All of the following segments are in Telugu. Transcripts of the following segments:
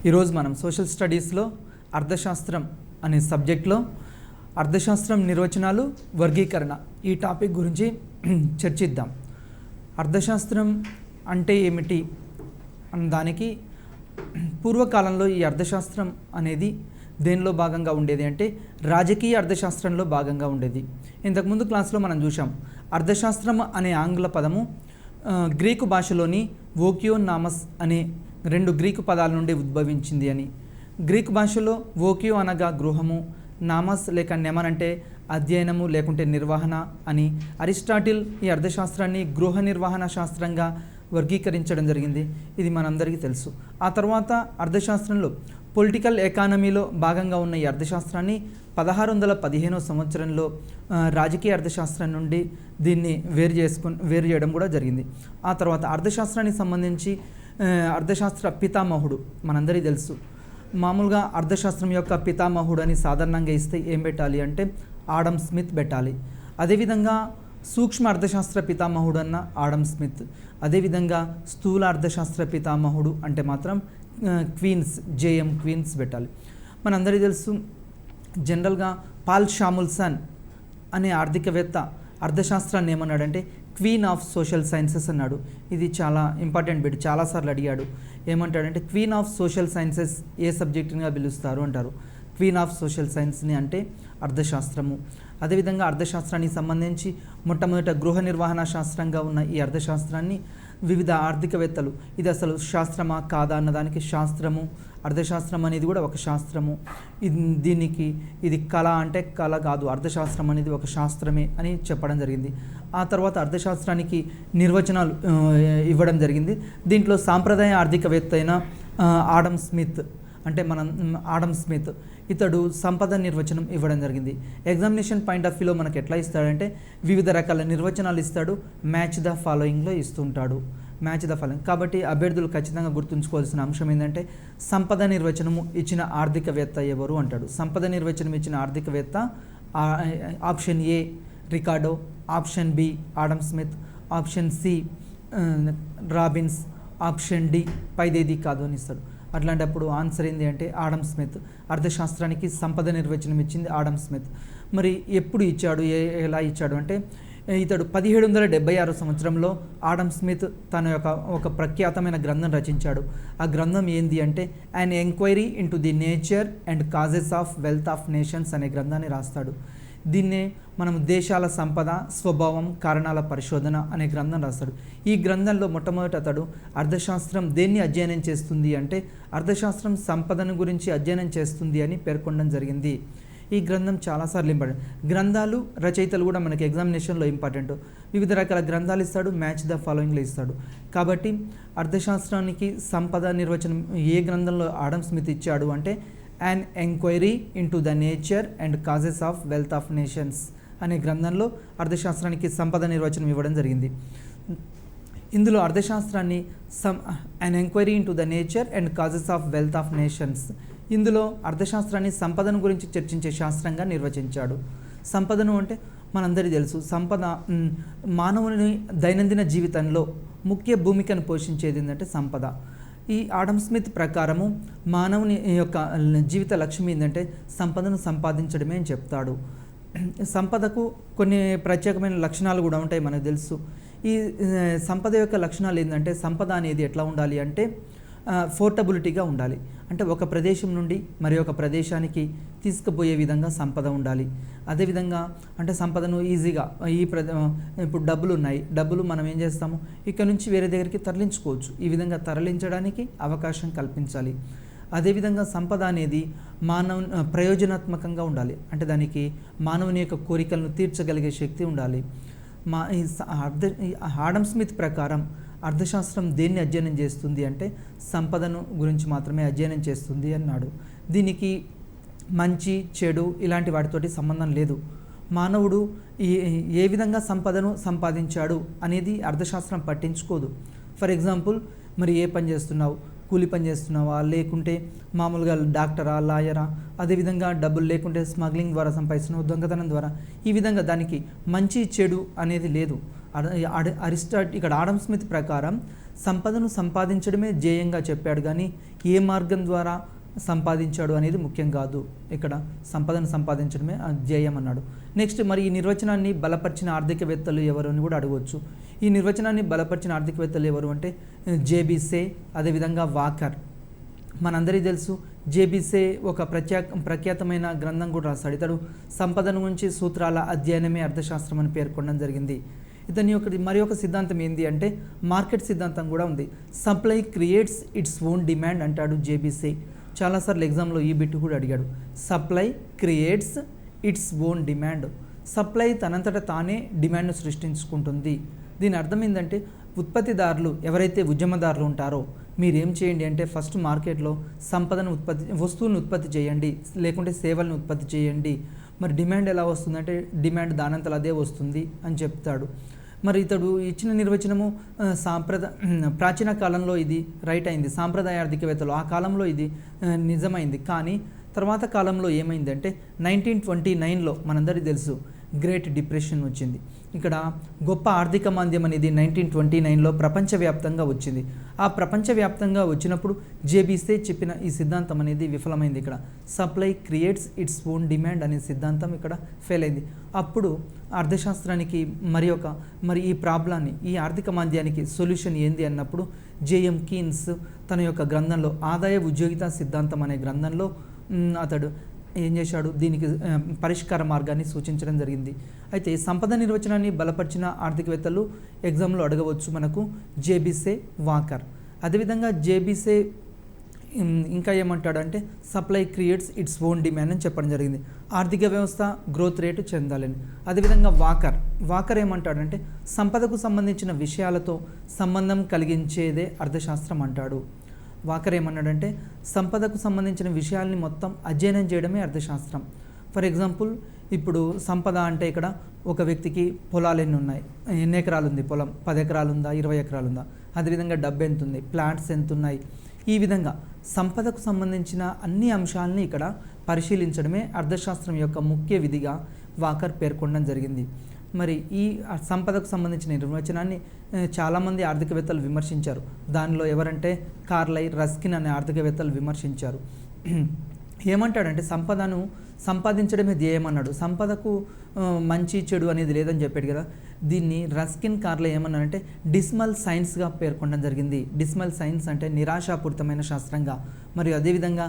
ఈరోజు మనం సోషల్ స్టడీస్లో అర్థశాస్త్రం అనే సబ్జెక్ట్లో అర్థశాస్త్రం నిర్వచనాలు వర్గీకరణ ఈ టాపిక్ గురించి చర్చిద్దాం. అర్థశాస్త్రం అంటే ఏమిటి అన్న దానికి పూర్వకాలంలో ఈ అర్థశాస్త్రం అనేది దేనిలో భాగంగా ఉండేది అంటే రాజకీయ అర్థశాస్త్రంలో భాగంగా ఉండేది. ఇంతకుముందు క్లాస్లో మనం చూసాం అర్థశాస్త్రం అనే ఆంగ్ల పదము గ్రీకు భాషలోని వోకియోనామస్ అనే 2 గ్రీకు పదాల నుండి ఉద్భవించింది అని. గ్రీకు భాషలో వోకియో అనగా గృహము, నామస్ లేక నెమన్ అంటే అధ్యయనము లేకుంటే నిర్వహణ అని. అరిస్టాటిల్ ఈ అర్థశాస్త్రాన్ని గృహ నిర్వహణ శాస్త్రంగా వర్గీకరించడం జరిగింది. ఇది మనందరికీ తెలుసు. ఆ తర్వాత అర్థశాస్త్రంలో పొలిటికల్ ఎకానమీలో భాగంగా ఉన్న ఈ అర్థశాస్త్రాన్ని 1615వ సంవత్సరంలో రాజకీయ అర్థశాస్త్రం నుండి దీన్ని వేరు చేయడం కూడా జరిగింది. ఆ తర్వాత అర్థశాస్త్రానికి సంబంధించి అర్థశాస్త్ర పితామహుడు మనందరికీ తెలుసు. మామూలుగా అర్థశాస్త్రం యొక్క పితామహుడు అని సాధారణంగా ఇస్తే ఏం పెట్టాలి అంటే ఆడమ్ స్మిత్ పెట్టాలి. అదేవిధంగా సూక్ష్మ అర్థశాస్త్ర పితామహుడు అన్న ఆడమ్ స్మిత్. అదేవిధంగా స్థూల అర్థశాస్త్ర పితామహుడు అంటే మాత్రం జేఎం క్వీన్స్ పెట్టాలి. మనందరికీ తెలుసు జనరల్గా పాల్ షాముల్సన్ అనే ఆర్థికవేత్త అర్థశాస్త్రాన్ని ఏమన్నాడంటే క్వీన్ ఆఫ్ సోషల్ సైన్సెస్ అన్నాడు. ఇది చాలా ఇంపార్టెంట్ బిట్, చాలాసార్లు అడిగాడు. ఏమంటాడంటే క్వీన్ ఆఫ్ సోషల్ సైన్సెస్ ఏ సబ్జెక్టుగా పిలుస్తారు అంటారు. క్వీన్ ఆఫ్ సోషల్ సైన్స్ని అంటే అర్థశాస్త్రము. అదేవిధంగా అర్థశాస్త్రానికి సంబంధించి మొట్టమొదట గృహ నిర్వహణ శాస్త్రంగా ఉన్న ఈ అర్థశాస్త్రాన్ని వివిధ ఆర్థికవేత్తలు ఇది అసలు శాస్త్రమా కాదా అన్నదానికి శాస్త్రము, అర్థశాస్త్రం అనేది కూడా ఒక శాస్త్రము, దీనికి ఇది కళ అంటే కళ కాదు, అర్థశాస్త్రం అనేది ఒక శాస్త్రమే అని చెప్పడం జరిగింది. ఆ తర్వాత అర్థశాస్త్రానికి నిర్వచనాలు ఇవ్వడం జరిగింది. దీంట్లో సాంప్రదాయ ఆర్థికవేత్త అయిన ఆడమ్ స్మిత్ ఇతడు సంపద నిర్వచనం ఇవ్వడం జరిగింది. ఎగ్జామినేషన్ పాయింట్ ఆఫ్ వ్యూలో మనకు ఎట్లా ఇస్తాడంటే వివిధ రకాల నిర్వచనాలు ఇస్తాడు, మ్యాచ్ ద ఫాలోయింగ్లో ఇస్తుంటాడు. మ్యాచ్ ద ఫాలోయింగ్ కాబట్టి అభ్యర్థులు ఖచ్చితంగా గుర్తుంచుకోవాల్సిన అంశం ఏంటంటే సంపద నిర్వచనము ఇచ్చిన ఆర్థికవేత్త ఎవరు అంటాడు. సంపద నిర్వచనం ఇచ్చిన ఆర్థికవేత్త option A Ricardo, option B Adam Smith, option C Robbins, option D పైదేది కాదు అని ఇస్తాడు. అట్లాంటప్పుడు ఆన్సర్ ఏంటి అంటే ఆడమ్ స్మిత్. అర్థశాస్త్రానికి సంపద నిర్వచనం ఇచ్చింది ఆడమ్ స్మిత్. మరి ఎప్పుడు ఇచ్చాడు, ఎలా ఇచ్చాడు అంటే ఇతడు 1776 సంవత్సరంలో ఆడమ్ స్మిత్ తన యొక్క ఒక ప్రఖ్యాతమైన గ్రంథం రచించాడు. ఆ గ్రంథం ఏంది అంటే an enquiry into the nature and causes of wealth of nations అనే గ్రంథాన్ని రాస్తాడు. దీన్నే మనం దేశాల సంపద, స్వభావం, కారణాల పరిశోధన అనే గ్రంథం రాస్తాడు. ఈ గ్రంథంలో మొట్టమొదటి అతడు అర్థశాస్త్రం దేన్ని అధ్యయనం చేస్తుంది అంటే అర్థశాస్త్రం సంపదను గురించి అధ్యయనం చేస్తుంది అని పేర్కొనడం జరిగింది. ఈ గ్రంథం చాలాసార్లు ఇంపార్టెంట్. గ్రంథాలు, రచయితలు కూడా మనకి ఎగ్జామినేషన్లో ఇంపార్టెంట్. వివిధ రకాల గ్రంథాలు ఇస్తాడు, మ్యాచ్ ద ఫాలోయింగ్లో ఇస్తాడు. కాబట్టి అర్థశాస్త్రానికి సంపద నిర్వచనం ఏ గ్రంథంలో ఆడమ్ స్మిత్ ఇచ్చాడు అంటే an enquiry into the nature and causes of wealth of nations అనే గ్రంథంలో అర్థశాస్త్రానికి సంపద నిర్వచనం ఇవ్వడం జరిగింది. ఇందులో అర్థశాస్త్రాన్ని an enquiry into the nature and causes of wealth of nations, ఇందులో అర్థశాస్త్రాన్ని సంపదను గురించి చర్చించే శాస్త్రంగా నిర్వచించాడు. సంపదను అంటే మనందరికీ తెలుసు, సంపద మానవుని దైనందిన జీవితంలో ముఖ్య భూమికను పోషించేది ఏంటంటే సంపద. ఈ ఆడమ్ స్మిత్ ప్రకారము మానవుని యొక్క జీవిత లక్ష్యం ఏంటంటే సంపదను సంపాదించడమే అని చెప్తాడు. సంపదకు కొన్ని ప్రత్యేకమైన లక్షణాలు కూడా ఉంటాయి మనకు తెలుసు. ఈ సంపద యొక్క లక్షణాలు ఏంటంటే సంపద అనేది ఎట్లా ఉండాలి అంటే పోర్టబిలిటీగా ఉండాలి. అంటే ఒక ప్రదేశం నుండి మరి ఒక ప్రదేశానికి తీసుకుపోయే విధంగా సంపద ఉండాలి. అదేవిధంగా అంటే సంపదను ఈజీగా ఇప్పుడు డబ్బులు ఉన్నాయి, డబ్బులు మనం ఏం చేస్తాము ఇక్కడ నుంచి వేరే దగ్గరికి తరలించుకోవచ్చు. ఈ విధంగా తరలించడానికి అవకాశం కల్పించాలి. అదేవిధంగా సంపద అనేది ప్రయోజనాత్మకంగా ఉండాలి. అంటే దానికి మానవుని యొక్క కోరికలను తీర్చగలిగే శక్తి ఉండాలి. ఆడమ్ స్మిత్ ప్రకారం అర్థశాస్త్రం దేన్ని అధ్యయనం చేస్తుంది అంటే సంపదను గురించి మాత్రమే అధ్యయనం చేస్తుంది అన్నాడు. దీనికి మంచి, చెడు ఇలాంటి వాటితోటి సంబంధం లేదు. మానవుడు ఏ విధంగా సంపదను సంపాదించాడు అనేది అర్థశాస్త్రం పట్టించుకోదు. ఫర్ ఎగ్జాంపుల్ మరి ఏ పని చేస్తున్నావు, కూలి పని చేస్తున్నావా లేకుంటే మామూలుగా డాక్టరా, లాయరా, అదేవిధంగా డబ్బులు లేకుంటే స్మగ్లింగ్ ద్వారా సంపాదిస్తున్నావు, దొంగతనం ద్వారా, ఈ విధంగా దానికి మంచి చెడు అనేది లేదు. ఇక్కడ ఆడమ్ స్మిత్ ప్రకారం సంపదను సంపాదించడమే ధ్యేయంగా చెప్పాడు, కానీ ఏ మార్గం ద్వారా సంపాదించాడు అనేది ముఖ్యం కాదు. ఇక్కడ సంపదను సంపాదించడమే ధ్యేయం అన్నాడు. నెక్స్ట్, మరి ఈ నిర్వచనాన్ని బలపరిచిన ఆర్థికవేత్తలు ఎవరు అని కూడా అడగవచ్చు. ఈ నిర్వచనాన్ని బలపరిచిన ఆర్థికవేత్తలు ఎవరు అంటే జేబీసే, అదేవిధంగా వాకర్. మనందరికీ తెలుసు జేబీసే ఒక ప్రఖ్యాతమైన గ్రంథం కూడా రాశాడు. ఇతడు సంపదను గురించి సూత్రాల అధ్యయనమే అర్థశాస్త్రం అని పేర్కొనడం జరిగింది. ఇతని మరి ఒక సిద్ధాంతం ఏంటి అంటే మార్కెట్ సిద్ధాంతం కూడా ఉంది. Supply creates it's own demand అంటాడు జేబీసే. చాలాసార్లు ఎగ్జామ్లో ఈ బిట్ కూడా అడిగాడు. Supply creates it's own demand. Supply తనంతట తానే డిమాండ్ను సృష్టించుకుంటుంది. దీని అర్థం ఏంటంటే ఉత్పత్తిదారులు ఎవరైతే ఉద్యమదారులు ఉంటారో మీరేం చేయండి అంటే ఫస్ట్ మార్కెట్లో వస్తువులను ఉత్పత్తి చేయండి, లేకుంటే సేవలను ఉత్పత్తి చేయండి. మరి డిమాండ్ ఎలా వస్తుందంటే డిమాండ్ దానంతలో అదే వస్తుంది అని చెప్తాడు. మరి ఇతడు ఇచ్చిన నిర్వచనము ప్రాచీన కాలంలో ఇది రైట్ అయింది, సాంప్రదాయ ఆర్థికవేత్తలు ఆ కాలంలో ఇది నిజమైంది. కానీ తర్వాత కాలంలో ఏమైందంటే 1929లో మనందరికీ తెలుసు గ్రేట్ డిప్రెషన్ వచ్చింది. ఇక్కడ గొప్ప ఆర్థిక మాంద్యం అనేది 1929లో ప్రపంచవ్యాప్తంగా వచ్చింది. ఆ ప్రపంచవ్యాప్తంగా వచ్చినప్పుడు జేబీసే చెప్పిన ఈ సిద్ధాంతం అనేది విఫలమైంది. ఇక్కడ supply creates it's own demand అనే సిద్ధాంతం ఇక్కడ ఫెయిల్ అయింది. అప్పుడు అర్థశాస్త్రానికి మరి ఈ ప్రాబ్లాన్ని, ఈ ఆర్థిక మాంద్యానికి సొల్యూషన్ ఏంది అన్నప్పుడు జేఎం కీన్స్ తన యొక్క గ్రంథంలో ఆదాయ ఉద్యోగిత సిద్ధాంతం అనే గ్రంథంలో అతడు ఏం చేశాడు, దీనికి పరిష్కార మార్గాన్ని సూచించడం జరిగింది. అయితే సంపద నిర్వచనాన్ని బలపరిచిన ఆర్థికవేత్తలు ఎగ్జామ్లో అడగవచ్చు మనకు జేబీసే, వాకర్. అదేవిధంగా జేబీసే ఇంకా ఏమంటాడంటే supply creates it's own demand అని చెప్పడం జరిగింది. ఆర్థిక వ్యవస్థ గ్రోత్ రేటు చెందాలని. అదేవిధంగా వాకర్ ఏమంటాడంటే సంపదకు సంబంధించిన విషయాలతో సంబంధం కలిగించేదే అర్థశాస్త్రం అంటాడు. వాకర్ ఏమన్నాడంటే సంపదకు సంబంధించిన విషయాల్ని మొత్తం అధ్యయనం చేయడమే అర్థశాస్త్రం. ఫర్ ఎగ్జాంపుల్, ఇప్పుడు సంపద అంటే ఇక్కడ ఒక వ్యక్తికి పొలాలు ఎన్ని ఉన్నాయి, ఎన్ని ఎకరాలు ఉంది పొలం, 10 ఎకరాలు ఉందా, 20 ఎకరాలు ఉందా, అదేవిధంగా డబ్బు ఎంత ఉంది, ప్లాంట్స్ ఎంత ఉన్నాయి. ఈ విధంగా సంపదకు సంబంధించిన అన్ని అంశాలని ఇక్కడ పరిశీలించడమే అర్థశాస్త్రం యొక్క ముఖ్య విధిగా వాకర్ పేర్కొనడం జరిగింది. మరి ఈ సంపదకు సంబంధించిన నిర్వచనాన్ని చాలామంది ఆర్థికవేత్తలు విమర్శించారు. దానిలో ఎవరంటే కార్లైల్, రస్కిన్ అనే ఆర్థికవేత్తలు విమర్శించారు. ఏమంటాడంటే సంపదను సంపాదించడమే ధ్యేయం అన్నాడు. సంపదకు మంచి చెడు అనేది లేదని చెప్పాడు కదా. దీన్ని రస్కిన్, కార్లైల్ ఏమన్నారంటే డిస్మల్ సైన్స్గా పేర్కొనడం జరిగింది. డిస్మల్ సైన్స్ అంటే నిరాశాపూరితమైన శాస్త్రంగా. మరియు అదేవిధంగా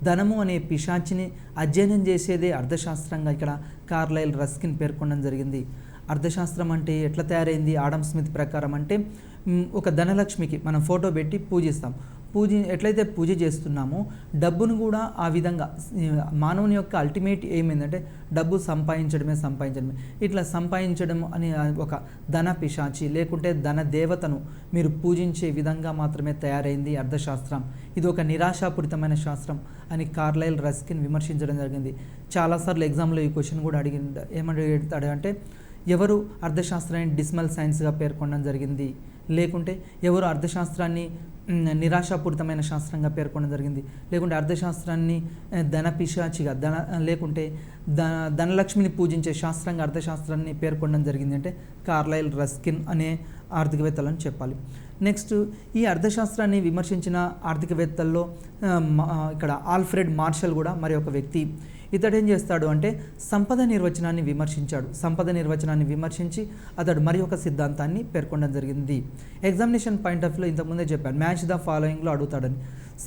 ధనము అనే పిశాచిని అధ్యయనం చేసేదే అర్థశాస్త్రంగా ఇక్కడ కార్లైల్, రస్కిన్ పేర్కొనడం జరిగింది. అర్థశాస్త్రం అంటే ఎట్లా తయారైంది ఆడమ్ స్మిత్ ప్రకారం అంటే ఒక ధనలక్ష్మికి మనం ఫోటో పెట్టి పూజిస్తాం. ఎట్లయితే పూజ చేస్తున్నామో డబ్బును కూడా ఆ విధంగా మానవుని యొక్క అల్టిమేట్ ఏమైందంటే డబ్బు సంపాదించడమే. ఇట్లా సంపాదించడం అని ఒక ధన పిశాచి లేకుంటే ధన దేవతను మీరు పూజించే విధంగా మాత్రమే తయారైంది అర్థశాస్త్రం. ఇది ఒక నిరాశాపూరితమైన శాస్త్రం అని కార్లైల్, రస్కిన్ విమర్శించడం జరిగింది. చాలాసార్లు ఎగ్జామ్లో ఈ క్వశ్చన్ కూడా అడిగాడు అంటే ఎవరు అర్థశాస్త్రాన్ని డిస్మల్ సైన్స్గా పేర్కొనడం జరిగింది, లేకుంటే ఎవరు అర్థశాస్త్రాన్ని నిరాశాపూరితమైన శాస్త్రంగా పేర్కొనడం జరిగింది, లేకుంటే అర్థశాస్త్రాన్ని ధన పిశాచిగా లేకుంటే ధనలక్ష్మిని పూజించే శాస్త్రంగా అర్థశాస్త్రాన్ని పేర్కొనడం జరిగింది అంటే కార్లైల్, రస్కిన్ అనే ఆర్థికవేత్తలను చెప్పాలి. నెక్స్ట్, ఈ అర్థశాస్త్రాన్ని విమర్శించిన ఆర్థికవేత్తల్లో ఇక్కడ ఆల్ఫ్రెడ్ మార్షల్ కూడా మరి ఒక వ్యక్తి. ఇతడు ఏం చేస్తాడు అంటే సంపద నిర్వచనాన్ని విమర్శించి అతడు మరి ఒక సిద్ధాంతాన్ని పేర్కొనడం జరిగింది. ఎగ్జామినేషన్ పాయింట్ ఆఫ్ వ్యూలో ఇంతకుముందే చెప్పాను, మ్యాచ్ ద ఫాలోయింగ్లో అడుగుతాడని.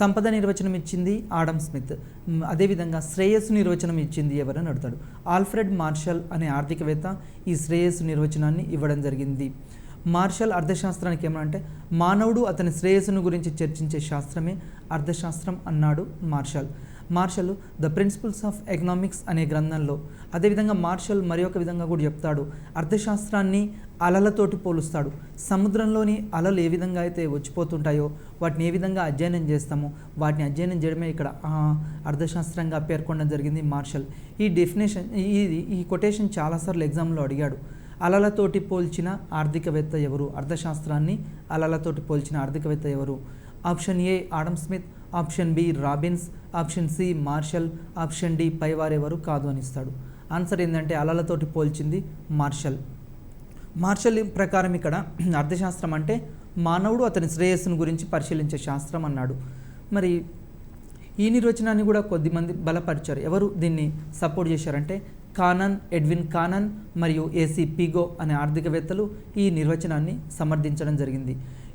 సంపద నిర్వచనం ఇచ్చింది ఆడమ్ స్మిత్. అదేవిధంగా శ్రేయస్సు నిర్వచనం ఇచ్చింది ఎవరని అడుగుతాడు. ఆల్ఫ్రెడ్ మార్షల్ అనే ఆర్థికవేత్త ఈ శ్రేయస్సు నిర్వచనాన్ని ఇవ్వడం జరిగింది. మార్షల్ అర్థశాస్త్రానికి ఏమంటే మానవుడు అతని శ్రేయస్సును గురించి చర్చించే శాస్త్రమే అర్థశాస్త్రం అన్నాడు Marshall the principles of economics అనే గ్రంథంలో. అదేవిధంగా మార్షల్ మరి ఒక విధంగా కూడా చెప్తాడు, అర్థశాస్త్రాన్ని అలలతోటి పోలుస్తాడు. సముద్రంలోని అలలు ఏ విధంగా అయితే వచ్చిపోతుంటాయో వాటిని ఏ విధంగా అధ్యయనం చేస్తామో వాటిని అధ్యయనం చేయడమే ఇక్కడ అర్థశాస్త్రంగా పేర్కొనడం జరిగింది మార్షల్. ఈ కొటేషన్ చాలాసార్లు ఎగ్జామ్లో అడిగాడు. అలలతోటి పోల్చిన ఆర్థికవేత్త ఎవరు, అర్థశాస్త్రాన్ని అలలతోటి పోల్చిన ఆర్థికవేత్త ఎవరు? Option A Adam Smith, option B Robbins, option C Marshall, option D పైవారెవరు కాదు అని ఇస్తాడు. ఆన్సర్ ఏంటంటే అలలతోటి పోల్చింది మార్షల్. మార్షల్ ప్రకారం ఇక్కడ అర్థశాస్త్రం అంటే మానవుడు అతని శ్రేయస్సును గురించి పరిశీలించే శాస్త్రం అన్నాడు. మరి ఈ నిర్వచనాన్ని కూడా కొద్దిమంది బలపరిచారు. ఎవరు దీన్ని సపోర్ట్ చేశారంటే కానన్, ఎడ్విన్ కానన్ మరియు ఏసీ పిగో అనే ఆర్థికవేత్తలు ఈ నిర్వచనాన్ని సమర్థించడం జరిగింది.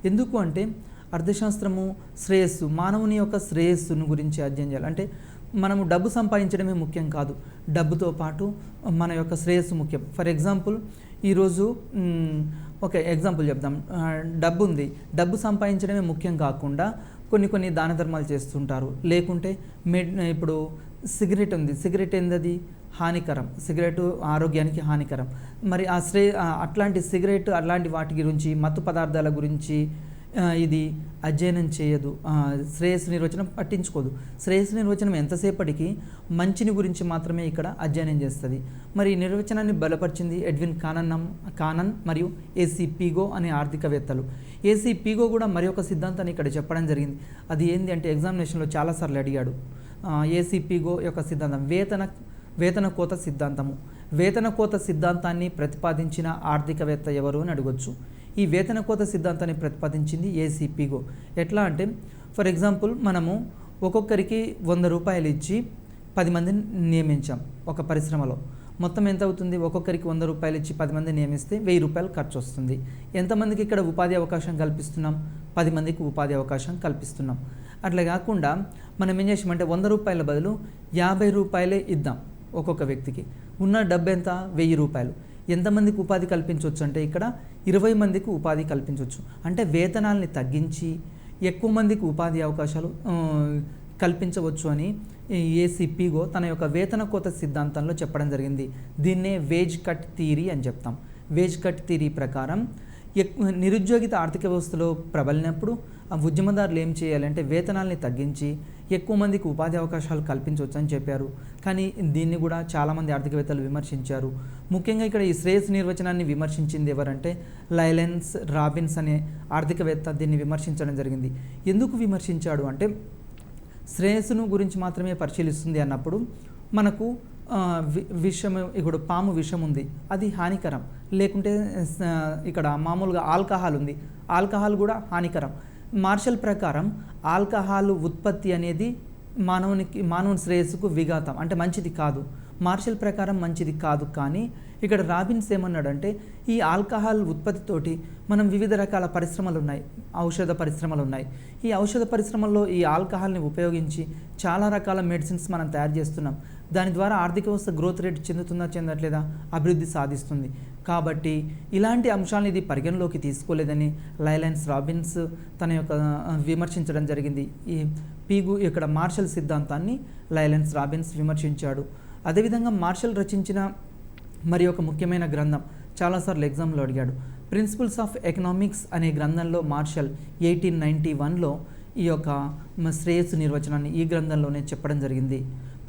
ఎందుకు అంటే అర్థశాస్త్రము శ్రేయస్సు, మానవుని యొక్క శ్రేయస్సును గురించి అధ్యయనం చేయాలి. అంటే మనము డబ్బు సంపాదించడమే ముఖ్యం కాదు, డబ్బుతో పాటు మన యొక్క శ్రేయస్సు ముఖ్యం. ఫర్ ఎగ్జాంపుల్ ఈరోజు ఒక ఎగ్జాంపుల్ చెప్దాం. డబ్బు ఉంది, డబ్బు సంపాదించడమే ముఖ్యం కాకుండా కొన్ని దాన ధర్మాలు చేస్తుంటారు. లేకుంటే ఇప్పుడు సిగరెట్ ఉంది, సిగరెట్ ఏందది హానికరం, సిగరెట్ ఆరోగ్యానికి హానికరం. మరి అట్లాంటి సిగరెట్ అలాంటి వాటి గురించి, మత్తు పదార్థాల గురించి ఇది అధ్యయనం చేయదు. శ్రేయస్సు నిర్వచనం పట్టించుకోదు. శ్రేయస్సు నిర్వచనం ఎంతసేపటికి మంచిని గురించి మాత్రమే ఇక్కడ అధ్యయనం చేస్తుంది. మరి ఈ నిర్వచనాన్ని బలపరిచింది ఎడ్విన్ కానన్ మరియు ఏసీ పిగో అనే ఆర్థికవేత్తలు. ఏసీ పిగో కూడా మరి ఒక సిద్ధాంతాన్ని ఇక్కడ చెప్పడం జరిగింది. అది ఏంటి అంటే ఎగ్జామినేషన్లో చాలాసార్లు అడిగాడు. ఏసీ పిగో యొక్క సిద్ధాంతం వేతన కోత సిద్ధాంతము. వేతన కోత సిద్ధాంతాన్ని ప్రతిపాదించిన ఆర్థికవేత్త ఎవరు అని అడగొచ్చు. ఈ వేతన కోత సిద్ధాంతాన్ని ప్రతిపాదించింది ఏసీ పిగో. ఎట్లా అంటే ఫర్ ఎగ్జాంపుల్ మనము ఒక్కొక్కరికి 100 రూపాయలు ఇచ్చి 10 మందిని నియమించాం ఒక పరిశ్రమలో. మొత్తం ఎంత అవుతుంది? ఒక్కొక్కరికి 100 రూపాయలు ఇచ్చి 10 మందిని నియమిస్తే 1000 రూపాయలు ఖర్చు వస్తుంది. ఎంతమందికి ఇక్కడ ఉపాధి అవకాశం కల్పిస్తున్నాం? 10 మందికి ఉపాధి అవకాశం కల్పిస్తున్నాం. అట్లా కాకుండా మనం ఏం చేసామంటే 100 రూపాయల బదులు 50 రూపాయలే ఇద్దాం ఒక్కొక్క వ్యక్తికి. ఉన్న డబ్బు ఎంత? 1000 రూపాయలు. ఎంతమందికి ఉపాధి కల్పించవచ్చు అంటే ఇక్కడ 20 మందికి ఉపాధి కల్పించవచ్చు. అంటే వేతనాల్ని తగ్గించి ఎక్కువ మందికి ఉపాధి అవకాశాలు కల్పించవచ్చు అని ఏసీ పిగో తన యొక్క వేతన కోత సిద్ధాంతంలో చెప్పడం జరిగింది. దీన్నే వేజ్ కట్ థియరీ అని చెప్తాం. వేజ్ కట్ థియరీ ప్రకారం నిరుద్యోగిత ఆర్థిక వ్యవస్థలో ప్రబలినప్పుడు ఆ ఉద్యమదారులు ఏం చేయాలంటే వేతనాల్ని తగ్గించి ఎక్కువ మందికి ఉపాధి అవకాశాలు కల్పించవచ్చు అని చెప్పారు. కానీ దీన్ని కూడా చాలామంది ఆర్థికవేత్తలు విమర్శించారు. ముఖ్యంగా ఇక్కడ ఈ శ్రేయస్సు నిర్వచనాన్ని విమర్శించింది ఎవరంటే లైలెన్స్ రాబిన్స్ అనే ఆర్థికవేత్త దీన్ని విమర్శించడం జరిగింది. ఎందుకు విమర్శించాడు అంటే శ్రేయస్సును గురించి మాత్రమే పరిశీలిస్తుంది అన్నప్పుడు మనకు విషము, ఇప్పుడు పాము విషం ఉంది, అది హానికరం. లేకుంటే ఇక్కడ మామూలుగా ఆల్కహాల్ ఉంది, ఆల్కహాల్ కూడా హానికరం. మార్షల్ ప్రకారం ఆల్కహాల్ ఉత్పత్తి అనేది మానవుని శ్రేయస్సుకు విఘాతం, అంటే మంచిది కాదు. మార్షల్ ప్రకారం మంచిది కాదు. కానీ ఇక్కడ రాబిన్స్ ఏమన్నాడంటే ఈ ఆల్కహాల్ ఉత్పత్తితోటి మనం వివిధ రకాల పరిశ్రమలు ఉన్నాయి, ఔషధ పరిశ్రమలు ఉన్నాయి. ఈ ఔషధ పరిశ్రమల్లో ఈ ఆల్కహాల్ని ఉపయోగించి చాలా రకాల మెడిసిన్స్ మనం తయారు చేస్తున్నాం. దాని ద్వారా ఆర్థిక వ్యవస్థ గ్రోత్ రేట్ చెందట్లేదా? అభివృద్ధి సాధిస్తుంది. కాబట్టి ఇలాంటి అంశాలను ఇది పరిగణలోకి తీసుకోలేదని లైలెన్స్ రాబిన్స్ తన యొక్క విమర్శించడం జరిగింది. ఈ పిగు ఇక్కడ మార్షల్ సిద్ధాంతాన్ని లైలెన్స్ రాబిన్స్ విమర్శించాడు. అదేవిధంగా మార్షల్ రచించిన మరి ఒక ముఖ్యమైన గ్రంథం చాలాసార్లు ఎగ్జామ్లో అడిగాడు. ప్రిన్సిపల్స్ ఆఫ్ ఎకనామిక్స్ అనే గ్రంథంలో మార్షల్ 1891లో ఈ యొక్క శ్రేయస్సు నిర్వచనాన్ని ఈ గ్రంథంలోనే చెప్పడం జరిగింది.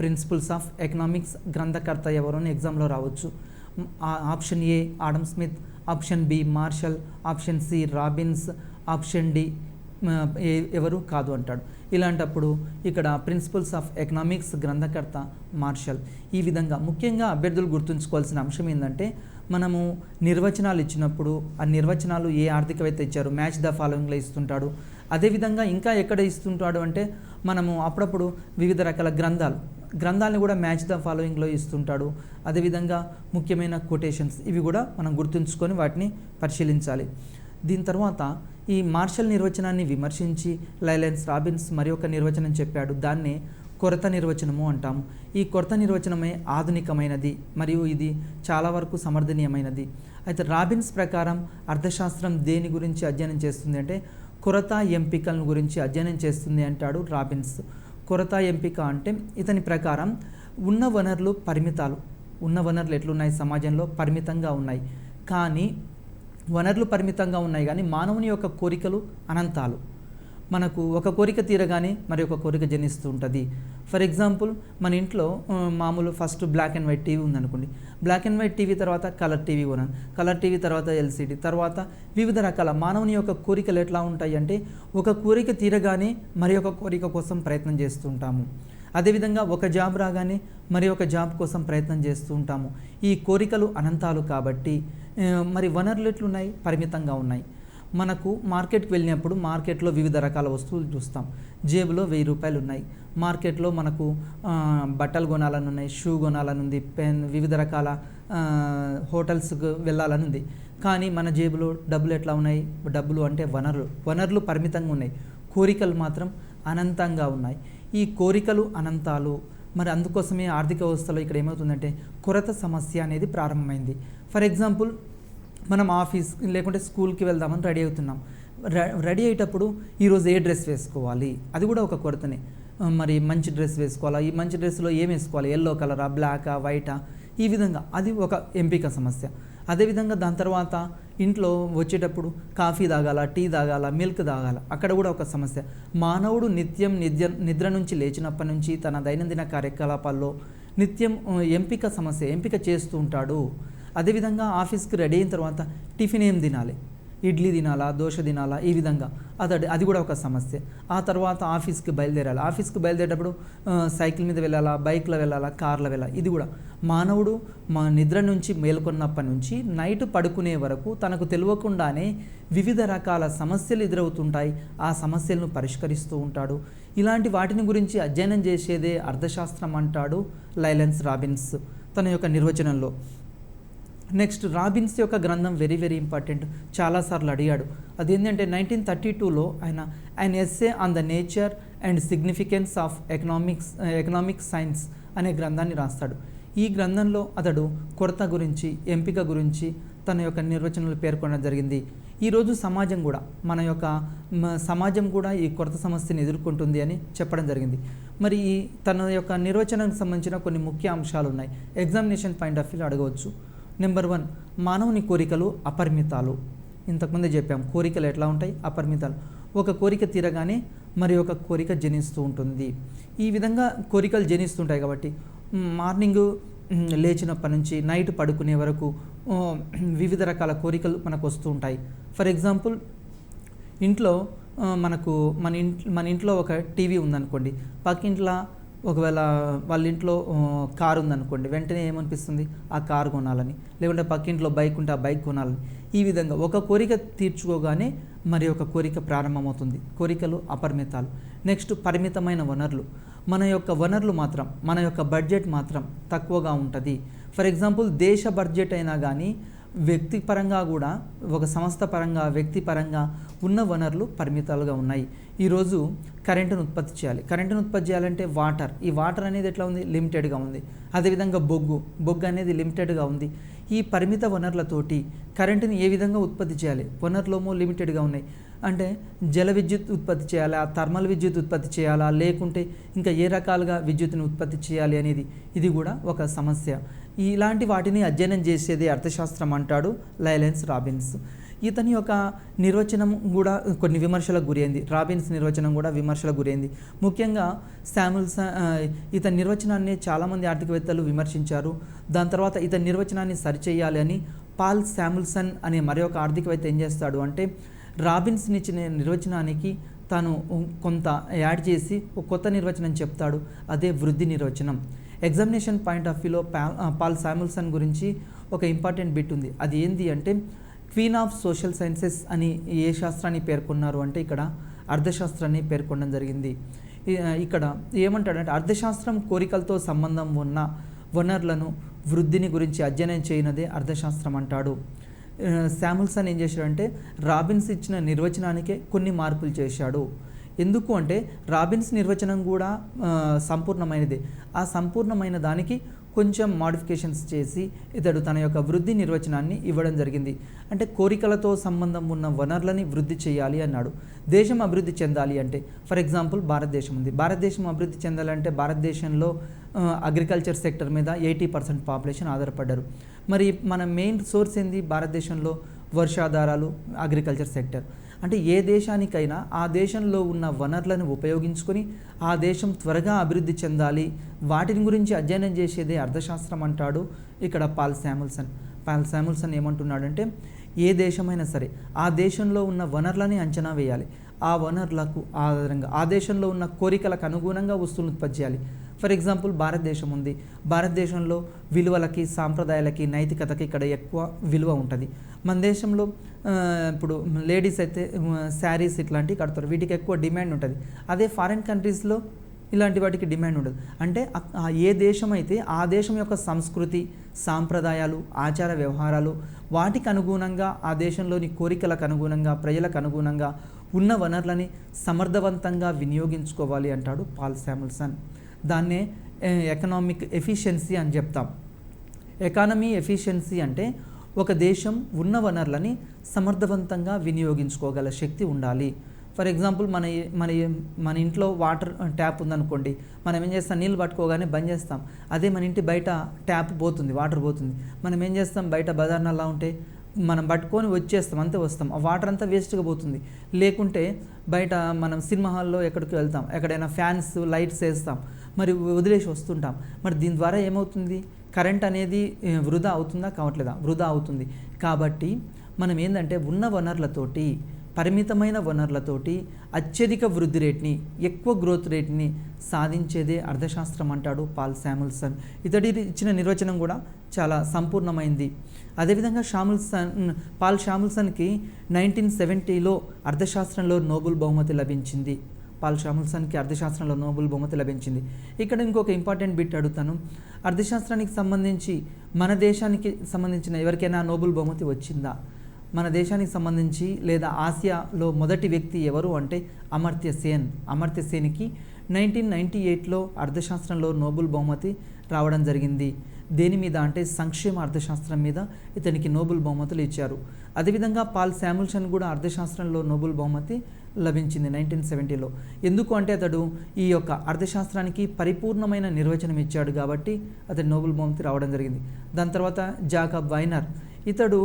ప్రిన్సిపల్స్ ఆఫ్ ఎకనామిక్స్ గ్రంథకర్త ఎవరు అని ఎగ్జామ్లో రావచ్చు. Option A Adam Smith, option B Marshall, option C Robbins, option D ఎవరు కాదు అంటాడు. ఇలాంటప్పుడు ఇక్కడ ప్రిన్సిపల్స్ ఆఫ్ ఎకనామిక్స్ గ్రంథకర్త మార్షల్. ఈ విధంగా ముఖ్యంగా అభ్యర్థులు గుర్తుంచుకోవాల్సిన అంశం ఏంటంటే మనము నిర్వచనాలు ఇచ్చినప్పుడు ఆ నిర్వచనాలు ఏ ఆర్థికవేత్త ఇచ్చారు, మ్యాచ్ ద ఫాలోయింగ్లో ఇస్తుంటాడు. అదేవిధంగా ఇంకా ఎక్కడ ఇస్తుంటాడు అంటే మనము అప్పుడప్పుడు వివిధ రకాల గ్రంథాలను కూడా మ్యాచ్ ద ఫాలోయింగ్లో ఇస్తుంటాడు. అదేవిధంగా ముఖ్యమైన కొటేషన్స్ ఇవి కూడా మనం గుర్తుంచుకొని వాటిని పరిశీలించాలి. దీని తర్వాత ఈ మార్షల్ నిర్వచనాన్ని విమర్శించి లైలెన్స్ రాబిన్స్ మరి ఒక నిర్వచనం చెప్పాడు. దాన్నే కొరత నిర్వచనము అంటాము. ఈ కొరత నిర్వచనమే ఆధునికమైనది మరియు ఇది చాలా వరకు సమర్థనీయమైనది. అయితే రాబిన్స్ ప్రకారం అర్థశాస్త్రం దేని గురించి అధ్యయనం చేస్తుంది అంటే కొరత ఎంపికలను గురించి అధ్యయనం చేస్తుంది అంటాడు రాబిన్స్. కొరత ఎంపిక అంటే ఇతని ప్రకారం ఉన్న వనరులు పరిమితాలు. ఉన్న వనరులు ఎట్లున్నాయి సమాజంలో? పరిమితంగా ఉన్నాయి. కానీ వనరులు పరిమితంగా ఉన్నాయి కానీ మానవుని యొక్క కోరికలు అనంతాలు. మనకు ఒక కోరిక తీరగానే మరి ఒక కోరిక జనిస్తూ ఉంటుంది. ఫర్ ఎగ్జాంపుల్ మన ఇంట్లో మామూలు first black and white TV ఉందనుకోండి. బ్లాక్ అండ్ వైట్ టీవీ తర్వాత కలర్ టీవీ కొనాలి. కలర్ టీవీ తర్వాత ఎల్సిడి తర్వాత వివిధ రకాల మానవుని యొక్క కోరికలు ఎట్లా ఉంటాయి అంటే ఒక కోరిక తీరగానే మరి ఒక కోరిక కోసం ప్రయత్నం చేస్తుంటాము. అదేవిధంగా ఒక జాబ్ రాగానే మరి ఒక జాబ్ కోసం ప్రయత్నం చేస్తూ ఉంటాము. ఈ కోరికలు అనంతాలు కాబట్టి మరి వనరులు ఎట్లున్నాయి, పరిమితంగా ఉన్నాయి. మనకు మార్కెట్కి వెళ్ళినప్పుడు మార్కెట్లో వివిధ రకాల వస్తువులు చూస్తాం. జేబులో 1000 రూపాయలు ఉన్నాయి. మార్కెట్లో మనకు బట్టలు కొనాలని ఉన్నాయి, షూ కొనాలని ఉంది, పెన్, వివిధ రకాల హోటల్స్కు వెళ్ళాలని ఉంది. కానీ మన జేబులో డబ్బులు ఎట్లా ఉన్నాయి? డబ్బులు అంటే వనరులు పరిమితంగా ఉన్నాయి, కోరికలు మాత్రం అనంతంగా ఉన్నాయి. ఈ కోరికలు అనంతాలు మరి అందుకోసమే ఆర్థిక వ్యవస్థలో ఇక్కడ ఏమవుతుందంటే కొరత సమస్య అనేది ప్రారంభమైంది. ఫర్ ఎగ్జాంపుల్, మనం ఆఫీస్ లేకుంటే స్కూల్కి వెళ్దామని రెడీ అవుతున్నాం. రెడీ అయ్యేటప్పుడు ఈరోజు ఏ డ్రెస్ వేసుకోవాలి, అది కూడా ఒక కొరతనే. మరి మంచి డ్రెస్ వేసుకోవాలా, ఈ మంచి డ్రెస్లో ఏం వేసుకోవాలి, ఎల్లో కలరా, బ్లాకా, వైటా, ఈ విధంగా అది ఒక ఎంపిక సమస్య. అదేవిధంగా దాని తర్వాత ఇంట్లో వచ్చేటప్పుడు కాఫీ తాగాల, టీ తాగాల, మిల్క్ తాగాల, అక్కడ కూడా ఒక సమస్య. మానవుడు నిత్యం నిద్ర నుంచి లేచినప్పటి నుంచి తన దైనందిన కార్యకలాపాల్లో నిత్యం ఎంపిక చేస్తూ ఉంటాడు. అదేవిధంగా ఆఫీస్కి రెడీ అయిన తర్వాత టిఫిన్ ఏం తినాలి, ఇడ్లీ తినాలా, దోశ తినాలా, ఈ విధంగా అది కూడా ఒక సమస్య. ఆ తర్వాత ఆఫీస్కి బయలుదేరేటప్పుడు సైకిల్ మీద వెళ్ళాలా, బైక్లో వెళ్ళాలా, కార్లో వెళ్ళాలా, ఇది కూడా. మానవుడు నిద్ర నుంచి మేల్కొన్నప్పటి నుంచి నైట్ పడుకునే వరకు తనకు తెలియకుండానే వివిధ రకాల సమస్యలు ఎదురవుతుంటాయి. ఆ సమస్యలను పరిష్కరిస్తూ ఉంటాడు. ఇలాంటి వాటిని గురించి అధ్యయనం చేసేదే అర్థశాస్త్రం అంటాడు లైలెన్స్ రాబిన్స్ తన యొక్క నిర్వచనంలో. నెక్స్ట్, రాబిన్స్ యొక్క గ్రంథం వెరీ వెరీ ఇంపార్టెంట్, చాలాసార్లు అడిగాడు. అదేంటంటే 1932లో ఆయన essay on the nature and significance of economic science అనే గ్రంథాన్ని రాస్తాడు. ఈ గ్రంథంలో అతడు కొరత గురించి, ఎంపిక గురించి తన యొక్క నిర్వచనాలు పేర్కొనడం జరిగింది. ఈరోజు మన యొక్క సమాజం కూడా ఈ కొరత సమస్యను ఎదుర్కొంటుంది అని చెప్పడం జరిగింది. మరి తన యొక్క నిర్వచనానికి సంబంధించిన కొన్ని ముఖ్య అంశాలు ఉన్నాయి, ఎగ్జామినేషన్ పాయింట్ ఆఫ్ వ్యూలో అడగవచ్చు. నెంబర్ 1, మానవుని కోరికలు అపరిమితాలు. ఇంతకుముందే చెప్పాం, కోరికలు ఎట్లా ఉంటాయి, అపరిమితాలు. ఒక కోరిక తీరగానే మరి ఒక కోరిక జనిస్తూ ఉంటుంది. ఈ విధంగా కోరికలు జనిస్తుంటాయి కాబట్టి మార్నింగ్ లేచినప్పటి నుంచి నైట్ పడుకునే వరకు వివిధ రకాల కోరికలు మనకు వస్తూ ఉంటాయి. ఫర్ ఎగ్జాంపుల్, ఇంట్లో మన ఇంట్లో ఒక టీవీ ఉందనుకోండి, పక్కింట్లో ఒకవేళ వాళ్ళ ఇంట్లో కారు ఉందనుకోండి, వెంటనే ఏమనిపిస్తుంది, ఆ కారు కొనాలని, లేకుంటే పక్కింట్లో బైక్ ఉంటే ఆ బైక్ కొనాలని. ఈ విధంగా ఒక కోరిక తీర్చుకోగానే మరి ఒక కోరిక ప్రారంభమవుతుంది. కోరికలు అపరిమితాలు. నెక్స్ట్, పరిమితమైన వనరులు. మన యొక్క బడ్జెట్ మాత్రం తక్కువగా ఉంటుంది. ఫర్ ఎగ్జాంపుల్, దేశ బడ్జెట్ అయినా కానీ వ్యక్తిపరంగా కూడా, ఒక సంస్థ పరంగా, వ్యక్తిపరంగా ఉన్న వనరులు పరిమితాలుగా ఉన్నాయి. ఈరోజు కరెంటును ఉత్పత్తి చేయాలంటే ఈ వాటర్ అనేది ఎట్లా ఉంది, లిమిటెడ్గా ఉంది. అదేవిధంగా బొగ్గు అనేది లిమిటెడ్గా ఉంది. ఈ పరిమిత వనరులతోటి కరెంటుని ఏ విధంగా ఉత్పత్తి చేయాలి, వనరులేమో లిమిటెడ్గా ఉన్నాయి. అంటే జల విద్యుత్ ఉత్పత్తి చేయాలా, థర్మల్ విద్యుత్ ఉత్పత్తి చేయాలా, లేకుంటే ఇంకా ఏ రకాలుగా విద్యుత్తుని ఉత్పత్తి చేయాలి అనేది ఇది కూడా ఒక సమస్య. ఇలాంటి వాటిని అధ్యయనం చేసేది అర్థశాస్త్రం అంటాడు లైలెన్స్ రాబిన్స్. ఇతని యొక్క నిర్వచనం కూడా కొన్ని విమర్శలకు గురైంది. రాబిన్స్ నిర్వచనం కూడా విమర్శలకు గురైంది. ముఖ్యంగా ఇతని నిర్వచనాన్ని చాలామంది ఆర్థికవేత్తలు విమర్శించారు. దాని తర్వాత ఇతని నిర్వచనాన్ని సరిచేయాలి అని పాల్ శామ్యుల్సన్ అనే మరొక ఆర్థికవేత్త ఏం చేస్తాడు అంటే, రాబిన్స్ని ఇచ్చిన నిర్వచనానికి తాను కొంత యాడ్ చేసి ఒక కొత్త నిర్వచనం చెప్తాడు. అదే వృద్ధి నిర్వచనం. ఎగ్జామినేషన్ పాయింట్ ఆఫ్ వ్యూలో పాల్ శామ్యుల్సన్ గురించి ఒక ఇంపార్టెంట్ బిట్ ఉంది. అది ఏంటి అంటే, క్వీన్ ఆఫ్ సోషల్ సైన్సెస్ అని ఏ శాస్త్రాన్ని పేర్కొన్నారు అంటే ఇక్కడ అర్థశాస్త్రాన్ని పేర్కొనడం జరిగింది. ఇక్కడ ఏమంటాడంటే, అర్థశాస్త్రం కోరికలతో సంబంధం ఉన్న వనరులను, వృద్ధిని గురించి అధ్యయనం చేయనదే అర్థశాస్త్రం అంటాడు. శామ్యుల్సన్ ఏం చేశాడంటే, రాబిన్స్ ఇచ్చిన నిర్వచనానికే కొన్ని మార్పులు చేశాడు. ఎందుకు అంటే, రాబిన్స్ నిర్వచనం కూడా సంపూర్ణమైనదే. ఆ సంపూర్ణమైన దానికి కొంచెం మాడిఫికేషన్స్ చేసి ఇతడు తన యొక్క వృద్ధి నిర్వచనాన్ని ఇవ్వడం జరిగింది. అంటే కోరికలతో సంబంధం ఉన్న వనరులని వృద్ధి చేయాలి అన్నాడు. దేశం అభివృద్ధి చెందాలి అంటే, ఫర్ ఎగ్జాంపుల్ భారతదేశం ఉంది. భారతదేశం అభివృద్ధి చెందాలంటే భారతదేశంలో అగ్రికల్చర్ సెక్టర్ మీద 80% పాపులేషన్ ఆధారపడ్డారు. మరి మన మెయిన్ సోర్స్ ఏంది భారతదేశంలో? వర్షాధారాలు, అగ్రికల్చర్ సెక్టర్. అంటే ఏ దేశానికైనా ఆ దేశంలో ఉన్న వనరులను ఉపయోగించుకొని ఆ దేశం త్వరగా అభివృద్ధి చెందాలి, వాటిని గురించి అధ్యయనం చేసేదే అర్థశాస్త్రం అంటాడు ఇక్కడ పాల్ శామ్యుల్సన్ ఏమంటున్నాడంటే, ఏ దేశమైనా సరే ఆ దేశంలో ఉన్న వనరులని అంచనా వేయాలి. ఆ వనరులకు ఆధారంగా ఆ దేశంలో ఉన్న కోరికలకు అనుగుణంగా వస్తువులను ఉత్పత్తి చేయాలి. ఫర్ ఎగ్జాంపుల్ భారతదేశం ఉంది. భారతదేశంలో విలువలకి, సాంప్రదాయాలకి, నైతికతకి ఇక్కడ ఎక్కువ విలువ ఉంటుంది. మన దేశంలో ఇప్పుడు లేడీస్ అయితే శారీస్ ఇట్లాంటివి కడతారు, వీటికి ఎక్కువ డిమాండ్ ఉంటుంది. అదే ఫారిన్ కంట్రీస్లో ఇలాంటి వాటికి డిమాండ్ ఉండదు. అంటే ఏ దేశం అయితే ఆ దేశం యొక్క సంస్కృతి, సాంప్రదాయాలు, ఆచార వ్యవహారాలు వాటికి అనుగుణంగా, ఆ దేశంలోని కోరికలకు అనుగుణంగా, ప్రజలకు అనుగుణంగా ఉన్న వనరులని సమర్థవంతంగా వినియోగించుకోవాలి అంటాడు పాల్ శామ్యుల్సన్. దాన్నే ఎకనామిక్ ఎఫిషియన్సీ అని చెప్తాం. ఎకానమీ ఎఫిషియన్సీ అంటే ఒక దేశం ఉన్న వనరులని సమర్థవంతంగా వినియోగించుకోగల శక్తి ఉండాలి. ఫర్ ఎగ్జాంపుల్ మన ఇంట్లో వాటర్ ట్యాప్ ఉందనుకోండి, మనం ఏం చేస్తాం, నీళ్ళు పట్టుకోగానే బంద్ చేస్తాం. అదే మన ఇంటి బయట ట్యాప్ పోతుంది, వాటర్ పోతుంది, మనం ఏం చేస్తాం, బయట బజార్నల్లా ఉంటే మనం పట్టుకొని వచ్చేస్తాం, అంతే వస్తాం, ఆ వాటర్ అంతా వేస్ట్గా పోతుంది. లేకుంటే బయట మనం సినిమా హాల్లో ఎక్కడికి వెళ్తాం, ఎక్కడైనా ఫ్యాన్స్, లైట్స్ వేస్తాం, మరి వదిలేసి వస్తుంటాం. మరి దీని ద్వారా ఏమవుతుంది, కరెంట్ అనేది వృధా అవుతుందా, కావట్లేదా, వృధా అవుతుంది. కాబట్టి మనం ఏంటంటే ఉన్న వనరులతోటి, పరిమితమైన వనరులతోటి అత్యధిక వృద్ధి రేట్ని, ఎక్కువ గ్రోత్ రేట్ని సాధించేదే అర్థశాస్త్రం అంటాడు పాల్ శామ్యుల్సన్. ఇతడి ఇచ్చిన నిర్వచనం కూడా చాలా సంపూర్ణమైంది. అదేవిధంగా పాల్ శామ్యుల్సన్కి 1970లో అర్థశాస్త్రంలో నోబెల్ బహుమతి లభించింది. పాల్ శామ్యుల్సన్కి అర్థశాస్త్రంలో నోబెల్ బహుమతి లభించింది. ఇక్కడ ఇంకొక ఇంపార్టెంట్ బిట్ అడుగుతాను. అర్థశాస్త్రానికి సంబంధించి మన దేశానికి సంబంధించిన ఎవరికైనా నోబెల్ బహుమతి వచ్చిందా? మన దేశానికి సంబంధించి లేదా ఆసియాలో మొదటి వ్యక్తి ఎవరు అంటే అమర్త్య సేన్. అమర్త్య సేన్కి 1998లో అర్థశాస్త్రంలో నోబెల్ బహుమతి రావడం జరిగింది. దేని మీద అంటే సంక్షేమ అర్థశాస్త్రం మీద ఇతనికి నోబెల్ బహుమతులు ఇచ్చారు. అదేవిధంగా పాల్ శామ్యుల్సన్ కూడా అర్థశాస్త్రంలో నోబెల్ బహుమతి లభించింది 1970లో. ఎందుకు అంటే అతడు ఈ యొక్క అర్థశాస్త్రానికి పరిపూర్ణమైన నిర్వచనం ఇచ్చాడు కాబట్టి అతడు నోబెల్ బహుమతి రావడం జరిగింది. దాని తర్వాత జాకబ్ వైనర్, ఇతడు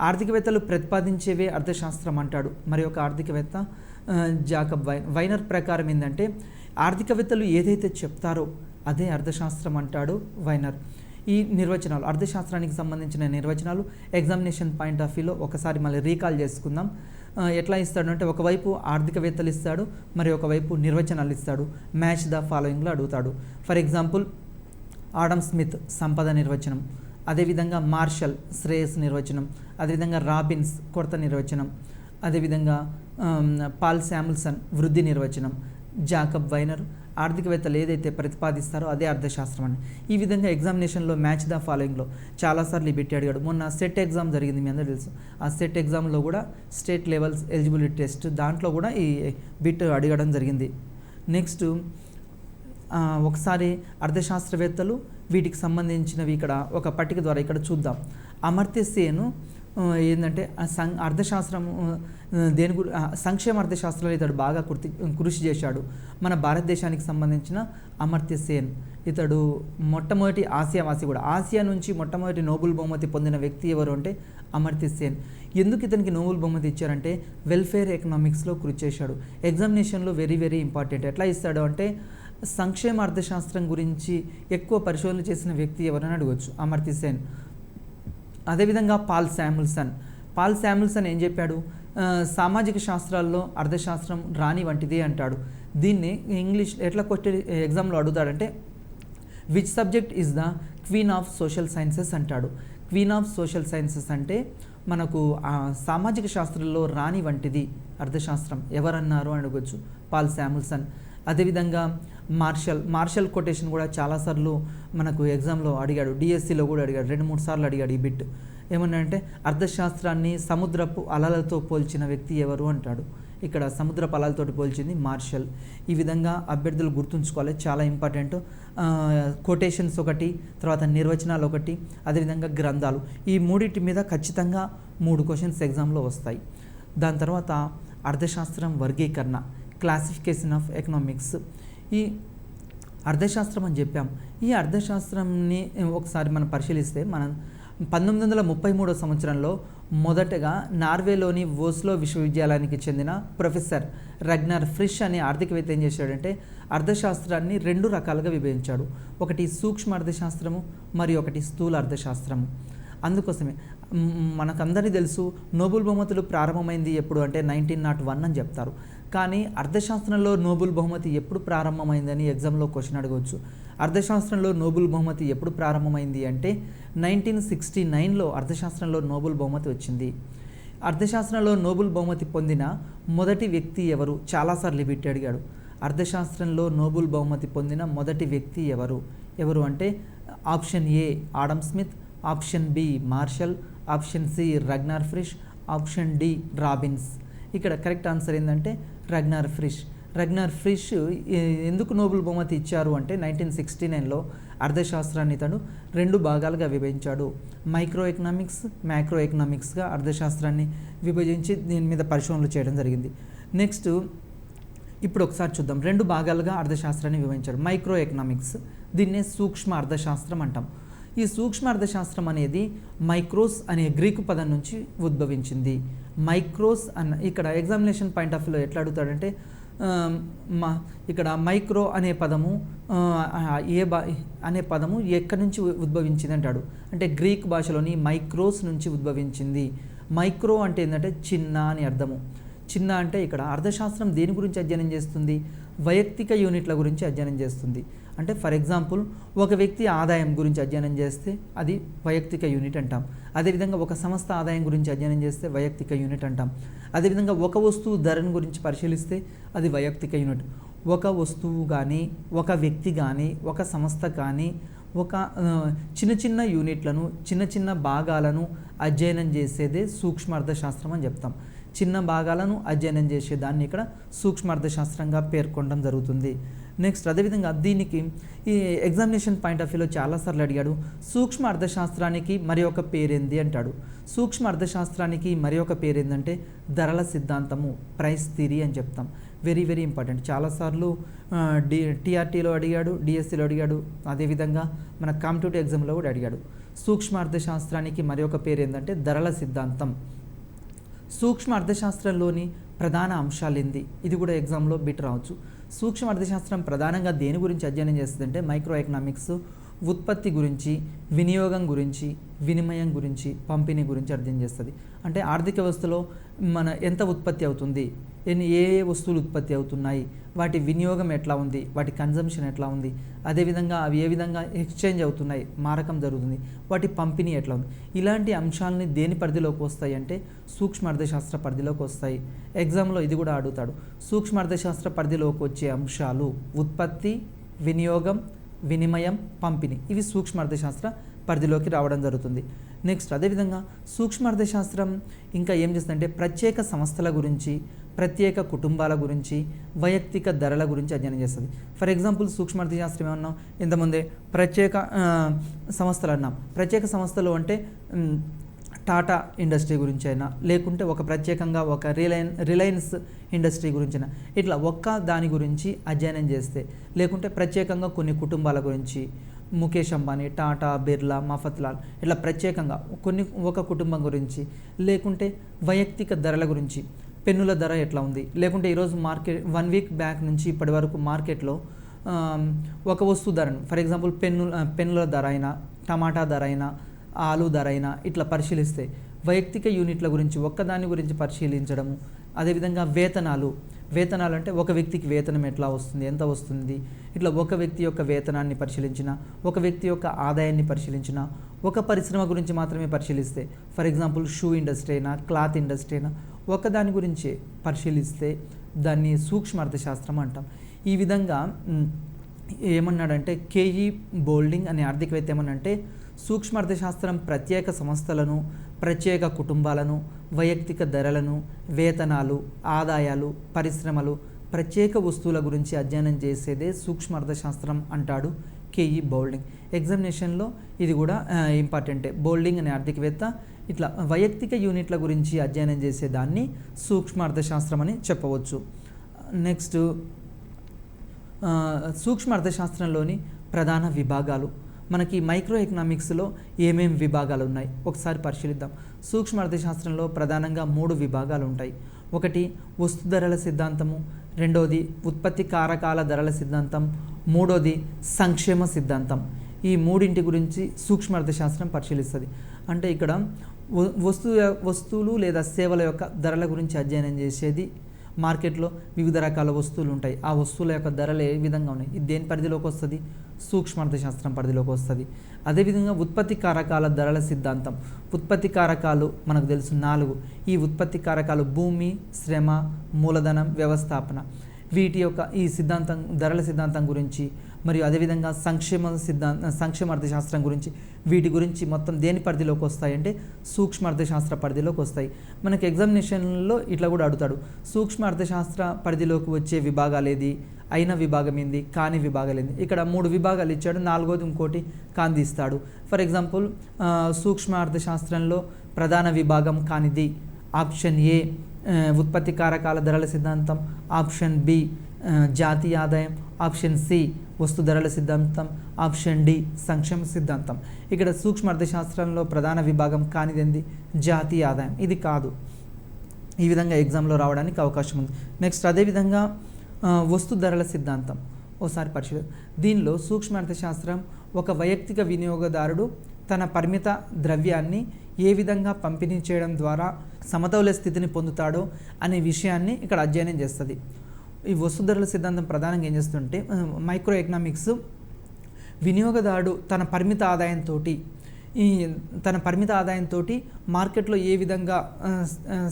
ఆర్థికవేత్తలు ప్రతిపాదించేవే అర్థశాస్త్రం అంటాడు. మరి ఒక ఆర్థికవేత్త జాకబ్ వైనర్ ప్రకారం ఏంటంటే ఆర్థికవేత్తలు ఏదైతే చెప్తారో అదే అర్థశాస్త్రం అంటాడు వైనర్. ఈ నిర్వచనాలు, అర్థశాస్త్రానికి సంబంధించిన నిర్వచనాలు ఎగ్జామినేషన్ పాయింట్ ఆఫ్ వ్యూలో ఒకసారి మళ్ళీ రీకాల్ చేసుకుందాం. ఎట్లా ఇస్తాడు అంటే ఒకవైపు ఆర్థికవేత్తలు ఇస్తాడు, మరి ఒకవైపు నిర్వచనాలు ఇస్తాడు. మ్యాచ్ ద ఫాలోయింగ్లో అడుగుతాడు. ఫర్ ఎగ్జాంపుల్ ఆడమ్ స్మిత్ సంపద నిర్వచనం, అదేవిధంగా మార్షల్ శ్రేయస్ నిర్వచనం, అదేవిధంగా రాబిన్స్ కొరత నిర్వచనం, అదేవిధంగా పాల్ శామ్యుల్సన్ వృద్ధి నిర్వచనం, జాకబ్ వైనర్ ఆర్థికవేత్తలు ఏదైతే ప్రతిపాదిస్తారో అదే అర్థశాస్త్రం అని. ఈ విధంగా ఎగ్జామినేషన్లో మ్యాచ్ ద ఫాలోయింగ్లో చాలాసార్లు ఈ బిట్ అడిగాడు. మొన్న సెట్ ఎగ్జామ్ జరిగింది, మీ అందరూ తెలుసు. ఆ సెట్ ఎగ్జామ్లో కూడా స్టేట్ లెవెల్స్ ఎలిజిబిలిటీ టెస్ట్, దాంట్లో కూడా ఈ బిట్ అడగడం జరిగింది. నెక్స్ట్ ఒకసారి అర్థశాస్త్రవేత్తలు వీటికి సంబంధించినవి ఇక్కడ ఒక పట్టిక ద్వారా ఇక్కడ చూద్దాం. అమర్త్య సేన్ ఏంటంటే అర్థశాస్త్రం దేని సంక్షేమ అర్థశాస్త్రంలో ఇతడు బాగా కృషి చేశాడు. మన భారతదేశానికి సంబంధించిన అమర్త్య సేన్ ఇతడు మొట్టమొదటి ఆసియావాసి కూడా. ఆసియా నుంచి మొట్టమొదటి నోబెల్ బహుమతి పొందిన వ్యక్తి ఎవరు అంటే అమర్త్య సేన్. ఎందుకు ఇతనికి నోబెల్ బహుమతి ఇచ్చారంటే వెల్ఫేర్ ఎకనామిక్స్లో కృషి చేశాడు. ఎగ్జామినేషన్లో వెరీ వెరీ ఇంపార్టెంట్. ఎట్లా ఇస్తాడు అంటే సంక్షేమ అర్థశాస్త్రం గురించి ఎక్కువ పరిశోధన చేసిన వ్యక్తి ఎవరైనా అడగవచ్చు, అమర్త్య సేన్. అదేవిధంగా పాల్ శామ్యుల్సన్ ఏం చెప్పాడు, సామాజిక శాస్త్రాల్లో అర్థశాస్త్రం రాని వంటిదే అంటాడు. దీన్ని ఇంగ్లీష్ ఎట్లా క్వశ్చన్ ఎగ్జామ్లో అడుగుతాడంటే which subject is the queen of social sciences అంటాడు. క్వీన్ ఆఫ్ సోషల్ సైన్సెస్ అంటే మనకు సామాజిక శాస్త్రంలో రాని వంటిది అర్థశాస్త్రం ఎవరన్నారు అని అడగవచ్చు, పాల్ శామ్యుల్సన్. అదేవిధంగా మార్షల్ కొటేషన్ కూడా చాలాసార్లు మనకు ఎగ్జామ్లో అడిగాడు, డిఎస్సిలో కూడా అడిగాడు, 2-3 సార్లు అడిగాడు ఈ బిట్. ఏమన్నాడంటే అర్థశాస్త్రాన్ని సముద్రపు అలలతో పోల్చిన వ్యక్తి ఎవరు అంటాడు. ఇక్కడ సముద్రపు అలలతో పోల్చింది మార్షల్. ఈ విధంగా అభ్యర్థులు గుర్తుంచుకోవాలి, చాలా ఇంపార్టెంట్. కొటేషన్స్ ఒకటి, తర్వాత నిర్వచనాలు ఒకటి, అదేవిధంగా గ్రంథాలు, ఈ మూడింటి మీద ఖచ్చితంగా 3 క్వశ్చన్స్ ఎగ్జామ్లో వస్తాయి. దాని తర్వాత అర్థశాస్త్రం వర్గీకరణ, క్లాసిఫికేషన్ ఆఫ్ ఎకనామిక్స్. ఈ అర్థశాస్త్రం అని చెప్పాం. ఈ అర్థశాస్త్రంని ఒకసారి మనం పరిశీలిస్తే మనం 1933 సంవత్సరంలో మొదటగా నార్వేలోని ఓస్లో విశ్వవిద్యాలయానికి చెందిన ప్రొఫెసర్ రగ్నర్ ఫ్రిష్ అనే ఆర్థికవేత్త ఏం చేశాడంటే అర్థశాస్త్రాన్ని 2 రకాలుగా విభజించాడు. ఒకటి సూక్ష్మ అర్థశాస్త్రము, మరి ఒకటి స్థూల అర్థశాస్త్రము. అందుకోసమే మనకందరికీ తెలుసు నోబెల్ బహుమతులు ప్రారంభమైంది ఎప్పుడు అంటే 1901 అని చెప్తారు. కానీ అర్థశాస్త్రంలో నోబెల్ బహుమతి ఎప్పుడు ప్రారంభమైందని ఎగ్జామ్లో క్వశ్చన్ అడగవచ్చు. అర్థశాస్త్రంలో నోబెల్ బహుమతి ఎప్పుడు ప్రారంభమైంది అంటే 1969లో అర్థశాస్త్రంలో నోబెల్ బహుమతి వచ్చింది. అర్థశాస్త్రంలో నోబెల్ బహుమతి పొందిన మొదటి వ్యక్తి ఎవరు? చాలాసార్లు బిట్టి అడిగాడు. అర్థశాస్త్రంలో నోబెల్ బహుమతి పొందిన మొదటి వ్యక్తి ఎవరు అంటే option A Adam Smith, option B Marshall, option C Ragnar Frisch, option D Robbins. ఇక్కడ కరెక్ట్ ఆన్సర్ ఏంటంటే రగ్నార్ ఫ్రిష్. రగ్నార్ ఫ్రిష్ ఎందుకు నోబెల్ బహుమతి ఇచ్చారు అంటే 1969లో అర్థశాస్త్రాన్ని తను 2 భాగాలుగా విభజించాడు. మైక్రో ఎకనామిక్స్, మ్యాక్రో ఎకనామిక్స్గా అర్థశాస్త్రాన్ని విభజించి దీని మీద పరిశోధనలు చేయడం జరిగింది. నెక్స్ట్ ఇప్పుడు ఒకసారి చూద్దాం. 2 భాగాలుగా అర్థశాస్త్రాన్ని విభజించాడు. మైక్రో ఎకనామిక్స్, దీన్నే సూక్ష్మ అర్థశాస్త్రం అంటాం. ఈ సూక్ష్మ అర్థశాస్త్రం అనేది మైక్రోస్ అనే గ్రీకు పదం నుంచి ఉద్భవించింది. మైక్రోస్ అన్న ఇక్కడ ఎగ్జామినేషన్ పాయింట్ ఆఫ్ వ్యూలో ఎట్లా అడుగుతాడంటే ఇక్కడ మైక్రో అనే పదము అనే పదము ఎక్కడి నుంచి ఉద్భవించింది అంటాడు. అంటే గ్రీక్ భాషలోని మైక్రోస్ నుంచి ఉద్భవించింది. మైక్రో అంటే ఏంటంటే చిన్న అని అర్థము. చిన్న అంటే ఇక్కడ అర్థశాస్త్రం దేని గురించి అధ్యయనం చేస్తుంది? వైయక్తిక యూనిట్ల గురించి అధ్యయనం చేస్తుంది. అంటే ఫర్ ఎగ్జాంపుల్ ఒక వ్యక్తి ఆదాయం గురించి అధ్యయనం చేస్తే అది వైయక్తిక యూనిట్ అంటాం. అదేవిధంగా ఒక సంస్థ ఆదాయం గురించి అధ్యయనం చేస్తే వైయక్తిక యూనిట్ అంటాం. అదేవిధంగా ఒక వస్తువు ధరను గురించి పరిశీలిస్తే అది వైయక్తిక యూనిట్. ఒక వస్తువు కానీ, ఒక వ్యక్తి కానీ, ఒక సంస్థ కానీ ఒక చిన్న చిన్న యూనిట్లను, చిన్న చిన్న భాగాలను అధ్యయనం చేసేదే సూక్ష్మ అర్థశాస్త్రం అని చెప్తాం. చిన్న భాగాలను అధ్యయనం చేసేదాన్ని ఇక్కడ సూక్ష్మ అర్థశాస్త్రంగా పేర్కొనడం జరుగుతుంది. నెక్స్ట్ అదేవిధంగా దీనికి ఈ ఎగ్జామినేషన్ పాయింట్ ఆఫ్ వ్యూలో చాలాసార్లు అడిగాడు. సూక్ష్మ అర్థశాస్త్రానికి మరి ఒక పేరేంది అంటాడు. సూక్ష్మ అర్థశాస్త్రానికి మరి ఒక పేరేందంటే ధరల సిద్ధాంతము, ప్రైస్ థియరీ అని చెప్తాం. Very very important. చాలాసార్లు టీఆర్టీలో అడిగాడు, డిఎస్సిలో అడిగాడు, అదేవిధంగా మన కాంపిటేటివ్ ఎగ్జామ్లో కూడా అడిగాడు. సూక్ష్మ అర్థశాస్త్రానికి మరి ఒక పేరు ఏంటంటే ధరల సిద్ధాంతం. సూక్ష్మ అర్థశాస్త్రంలోని ప్రధాన అంశాలు ఏంది? ఇది కూడా ఎగ్జామ్లో బిట్ రావచ్చు. సూక్ష్మ అర్థశాస్త్రం ప్రధానంగా దేని గురించి అధ్యయనం చేస్తుందంటే మైక్రో ఎకనామిక్స్, ఉత్పత్తి గురించి, వినియోగం గురించి, వినిమయం గురించి, పంపిణీ గురించి అధ్యయనం చేస్తుంది. అంటే ఆర్థిక వ్యవస్థలో ఎంత ఉత్పత్తి అవుతుంది, ఏ వస్తువులు ఉత్పత్తి అవుతున్నాయి, వాటి వినియోగం ఎట్లా ఉంది, వాటి కన్జంప్షన్ ఎట్లా ఉంది, అదేవిధంగా అవి ఏ విధంగా ఎక్స్చేంజ్ అవుతున్నాయి, మారకం జరుగుతుంది, వాటి పంపిణీ ఎట్లా ఉంది. ఇలాంటి అంశాలని దేని పరిధిలోకి వస్తాయి అంటే సూక్ష్మ అర్థశాస్త్ర పరిధిలోకి వస్తాయి. ఎగ్జామ్లో ఇది కూడా అడుగుతాడు. సూక్ష్మ అర్థశాస్త్ర పరిధిలోకి వచ్చే అంశాలు ఉత్పత్తి, వినియోగం, వినిమయం, పంపిణీ. ఇవి సూక్ష్మ అర్థశాస్త్ర పరిధిలోకి రావడం జరుగుతుంది. నెక్స్ట్ అదేవిధంగా సూక్ష్మ అర్థశాస్త్రం ఇంకా ఏం చేస్తుందంటే ప్రత్యేక సంస్థల గురించి, ప్రత్యేక కుటుంబాల గురించి, వైయక్తిక ధరల గురించి అధ్యయనం చేస్తుంది. ఫర్ ఎగ్జాంపుల్ సూక్ష్మ అర్థశాస్త్రం ఏమన్నాం ఇంతకుముందే, ప్రత్యేక సంస్థలు అన్నాం. ప్రత్యేక సంస్థలు అంటే టాటా ఇండస్ట్రీ గురించి అయినా, లేకుంటే ఒక ప్రత్యేకంగా ఒక రిలయన్స్ ఇండస్ట్రీ గురించైనా, ఇట్లా ఒక్క దాని గురించి అధ్యయనం చేస్తే, లేకుంటే ప్రత్యేకంగా కొన్ని కుటుంబాల గురించి, ముఖేష్ అంబానీ, టాటా, బిర్లా, మఫత్లాల్, ఇట్లా ప్రత్యేకంగా ఒక కుటుంబం గురించి, లేకుంటే వైయక్తిక ధరల గురించి, పెన్నుల ధర ఎట్లా ఉంది, లేకుంటే ఈరోజు మార్కెట్ 1 వీక్ బ్యాక్ నుంచి ఇప్పటి వరకు మార్కెట్లో ఒక వస్తువు ధరను, ఫర్ ఎగ్జాంపుల్ పెన్నుల ధర అయినా, టమాటా ధర అయినా, ఆలు ధర అయినా ఇట్లా పరిశీలిస్తే వైయక్తిక యూనిట్ల గురించి ఒక్కదాని గురించి పరిశీలించడము. అదేవిధంగా వేతనాలు అంటే ఒక వ్యక్తికి వేతనం ఎట్లా వస్తుంది, ఎంత వస్తుంది, ఇట్లా ఒక వ్యక్తి యొక్క వేతనాన్ని పరిశీలించిన, ఒక వ్యక్తి యొక్క ఆదాయాన్ని పరిశీలించిన, ఒక పరిశ్రమ గురించి మాత్రమే పరిశీలిస్తే, ఫర్ ఎగ్జాంపుల్ షూ ఇండస్ట్రీ అయినా, క్లాత్ ఇండస్ట్రీ అయినా, ఒకదాని గురించి పరిశీలిస్తే దాన్ని సూక్ష్మ అర్థశాస్త్రం అంటాం. ఈ విధంగా ఏమన్నాడంటే కేఈ బోల్డింగ్ అనే ఆర్థికవేత్త ఏమన్నంటే సూక్ష్మ అర్థశాస్త్రం ప్రత్యేక సంస్థలను, ప్రత్యేక కుటుంబాలను, వైయక్తిక ధరలను, వేతనాలు, ఆదాయాలు, పరిశ్రమలు, ప్రత్యేక వస్తువుల గురించి అధ్యయనం చేసేదే సూక్ష్మ అర్థశాస్త్రం అంటాడు కేఈ బౌల్డింగ్. ఎగ్జామినేషన్లో ఇది కూడా ఇంపార్టెంటే. బౌల్డింగ్ అనే ఆర్థికవేత్త ఇట్లా వైయక్తిక యూనిట్ల గురించి అధ్యయనం చేసేదాన్ని సూక్ష్మ అర్థశాస్త్రం అని చెప్పవచ్చు. నెక్స్ట్ సూక్ష్మ అర్థశాస్త్రంలోని ప్రధాన విభాగాలు. మనకి మైక్రో ఎకనామిక్స్లో ఏమేమి విభాగాలు ఉన్నాయి ఒకసారి పరిశీలిద్దాం. సూక్ష్మ అర్థశాస్త్రంలో ప్రధానంగా 3 విభాగాలు ఉంటాయి. ఒకటి వస్తు ధరల సిద్ధాంతము, రెండోది ఉత్పత్తి కారకాల ధరల సిద్ధాంతం, మూడోది సంక్షేమ సిద్ధాంతం. ఈ మూడింటి గురించి సూక్ష్మ అర్థశాస్త్రం పరిశీలిస్తుంది. అంటే ఇక్కడ వస్తువులు లేదా సేవల యొక్క ధరల గురించి అధ్యయనం చేసేది మార్కెట్లో వివిధ రకాల వస్తువులు ఉంటాయి, ఆ వస్తువుల యొక్క ధరలు ఏ విధంగా ఉన్నాయి, ఇది దేని పరిధిలోకి వస్తుంది, సూక్ష్మ అర్థశాస్త్రం పరిధిలోకి వస్తుంది. అదేవిధంగా ఉత్పత్తి కారకాల ధరల సిద్ధాంతం. ఉత్పత్తి కారకాలు మనకు తెలుసు 4. ఈ ఉత్పత్తి కారకాలు భూమి, శ్రమ, మూలధనం, వ్యవస్థాపన. వీటి యొక్క ఈ సిద్ధాంతం, ధరల సిద్ధాంతం గురించి మరియు అదేవిధంగా సంక్షేమ అర్థశాస్త్రం గురించి, వీటి గురించి మొత్తం దేని పరిధిలోకి వస్తాయి అంటే సూక్ష్మ అర్థశాస్త్ర పరిధిలోకి వస్తాయి. మనకి ఎగ్జామినేషన్లో ఇట్లా కూడా అడుగుతాడు, సూక్ష్మ అర్థశాస్త్ర పరిధిలోకి వచ్చే విభాగాలు ఏది, అయిన విభాగం ఏంది, కాని విభాగాలు ఏంది. ఇక్కడ 3 విభాగాలు ఇచ్చాడు, 4వది ఇంకోటి కాందిస్తాడు. ఫర్ ఎగ్జాంపుల్ సూక్ష్మ అర్థశాస్త్రంలో ప్రధాన విభాగం కానిది ఆప్షన్ ఏ ఉత్పత్తి కారకాల ధరల సిద్ధాంతం, ఆప్షన్ బి జాతీయ ఆదాయం, ఆప్షన్ సి వస్తు ధరల సిద్ధాంతం, ఆప్షన్ డి సంక్షేమ సిద్ధాంతం. ఇక్కడ సూక్ష్మ అర్థశాస్త్రంలో ప్రధాన విభాగం కానిదేంది, జాతీయ ఆదాయం. ఇది కాదు. ఈ విధంగా ఎగ్జామ్లో రావడానికి అవకాశం ఉంది. నెక్స్ట్ అదేవిధంగా వస్తు ధరల సిద్ధాంతం ఓసారి పరిశీలి. దీనిలో సూక్ష్మ అర్థశాస్త్రం ఒక వైయక్తిక వినియోగదారుడు తన పరిమిత ద్రవ్యాన్ని ఏ విధంగా పంపిణీ చేయడం ద్వారా సమతౌల్య స్థితిని పొందుతాడో అనే విషయాన్ని ఇక్కడ అధ్యయనం చేస్తుంది. ఈ వస్తు ధరల సిద్ధాంతం ప్రధానంగా ఏం చేస్తుంటే మైక్రో ఎకనామిక్స్ వినియోగదారుడు తన పరిమిత ఆదాయంతో మార్కెట్లో ఏ విధంగా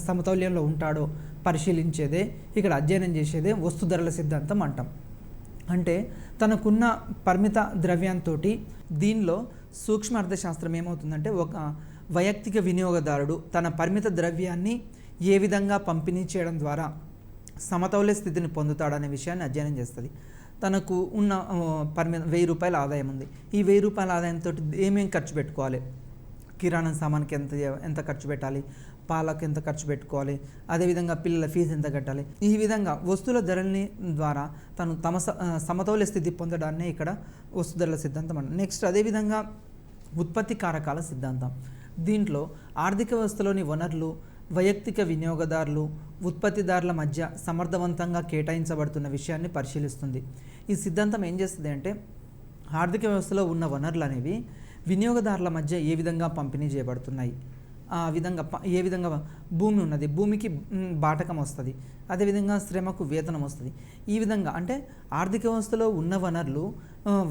సమతౌల్యంలో ఉంటాడో పరిశీలించేదే, ఇక్కడ అధ్యయనం చేసేదే వస్తు ధరల సిద్ధాంతం అంటాం. అంటే తనకున్న పరిమిత ద్రవ్యంతో దీనిలో సూక్ష్మ అర్థశాస్త్రం ఏమవుతుందంటే ఒక వైయక్తిక వినియోగదారుడు తన పరిమిత ద్రవ్యాన్ని ఏ విధంగా పంపిణీ చేయడం ద్వారా సమతౌల్య స్థితిని పొందుతాడనే విషయాన్ని అధ్యయనం చేస్తుంది. తనకు ఉన్న పరిమిత 1000 రూపాయల ఆదాయం ఉంది. ఈ 1000 రూపాయల ఆదాయంతో ఏమేమి ఖర్చు పెట్టుకోవాలి, కిరాణా సామాన్కి ఎంత ఖర్చు పెట్టాలి, పాలకు ఎంత ఖర్చు పెట్టుకోవాలి, అదేవిధంగా పిల్లల ఫీజు ఎంత కట్టాలి, ఈ విధంగా వస్తువుల ధరల్ని ద్వారా తను తమ సమతౌల్య స్థితి పొందడాన్ని ఇక్కడ వస్తు ధరల సిద్ధాంతం అంటారు. నెక్స్ట్ అదేవిధంగా ఉత్పత్తి కారకాల సిద్ధాంతం. దీంట్లో ఆర్థిక వ్యవస్థలోని వనరులు వైయక్తిక వినియోగదారులు ఉత్పత్తిదారుల మధ్య సమర్థవంతంగా కేటాయించబడుతున్న విషయాన్ని పరిశీలిస్తుంది. ఈ సిద్ధాంతం ఏం చేస్తుంది అంటే ఆర్థిక వ్యవస్థలో ఉన్న వనరులు అనేవి వినియోగదారుల మధ్య ఏ విధంగా పంపిణీ చేయబడుతున్నాయి, ఆ విధంగా ఏ విధంగా భూమి ఉన్నది, భూమికి బాటకం వస్తుంది, అదేవిధంగా శ్రమకు వేతనం వస్తుంది. ఈ విధంగా అంటే ఆర్థిక వ్యవస్థలో ఉన్న వనరులు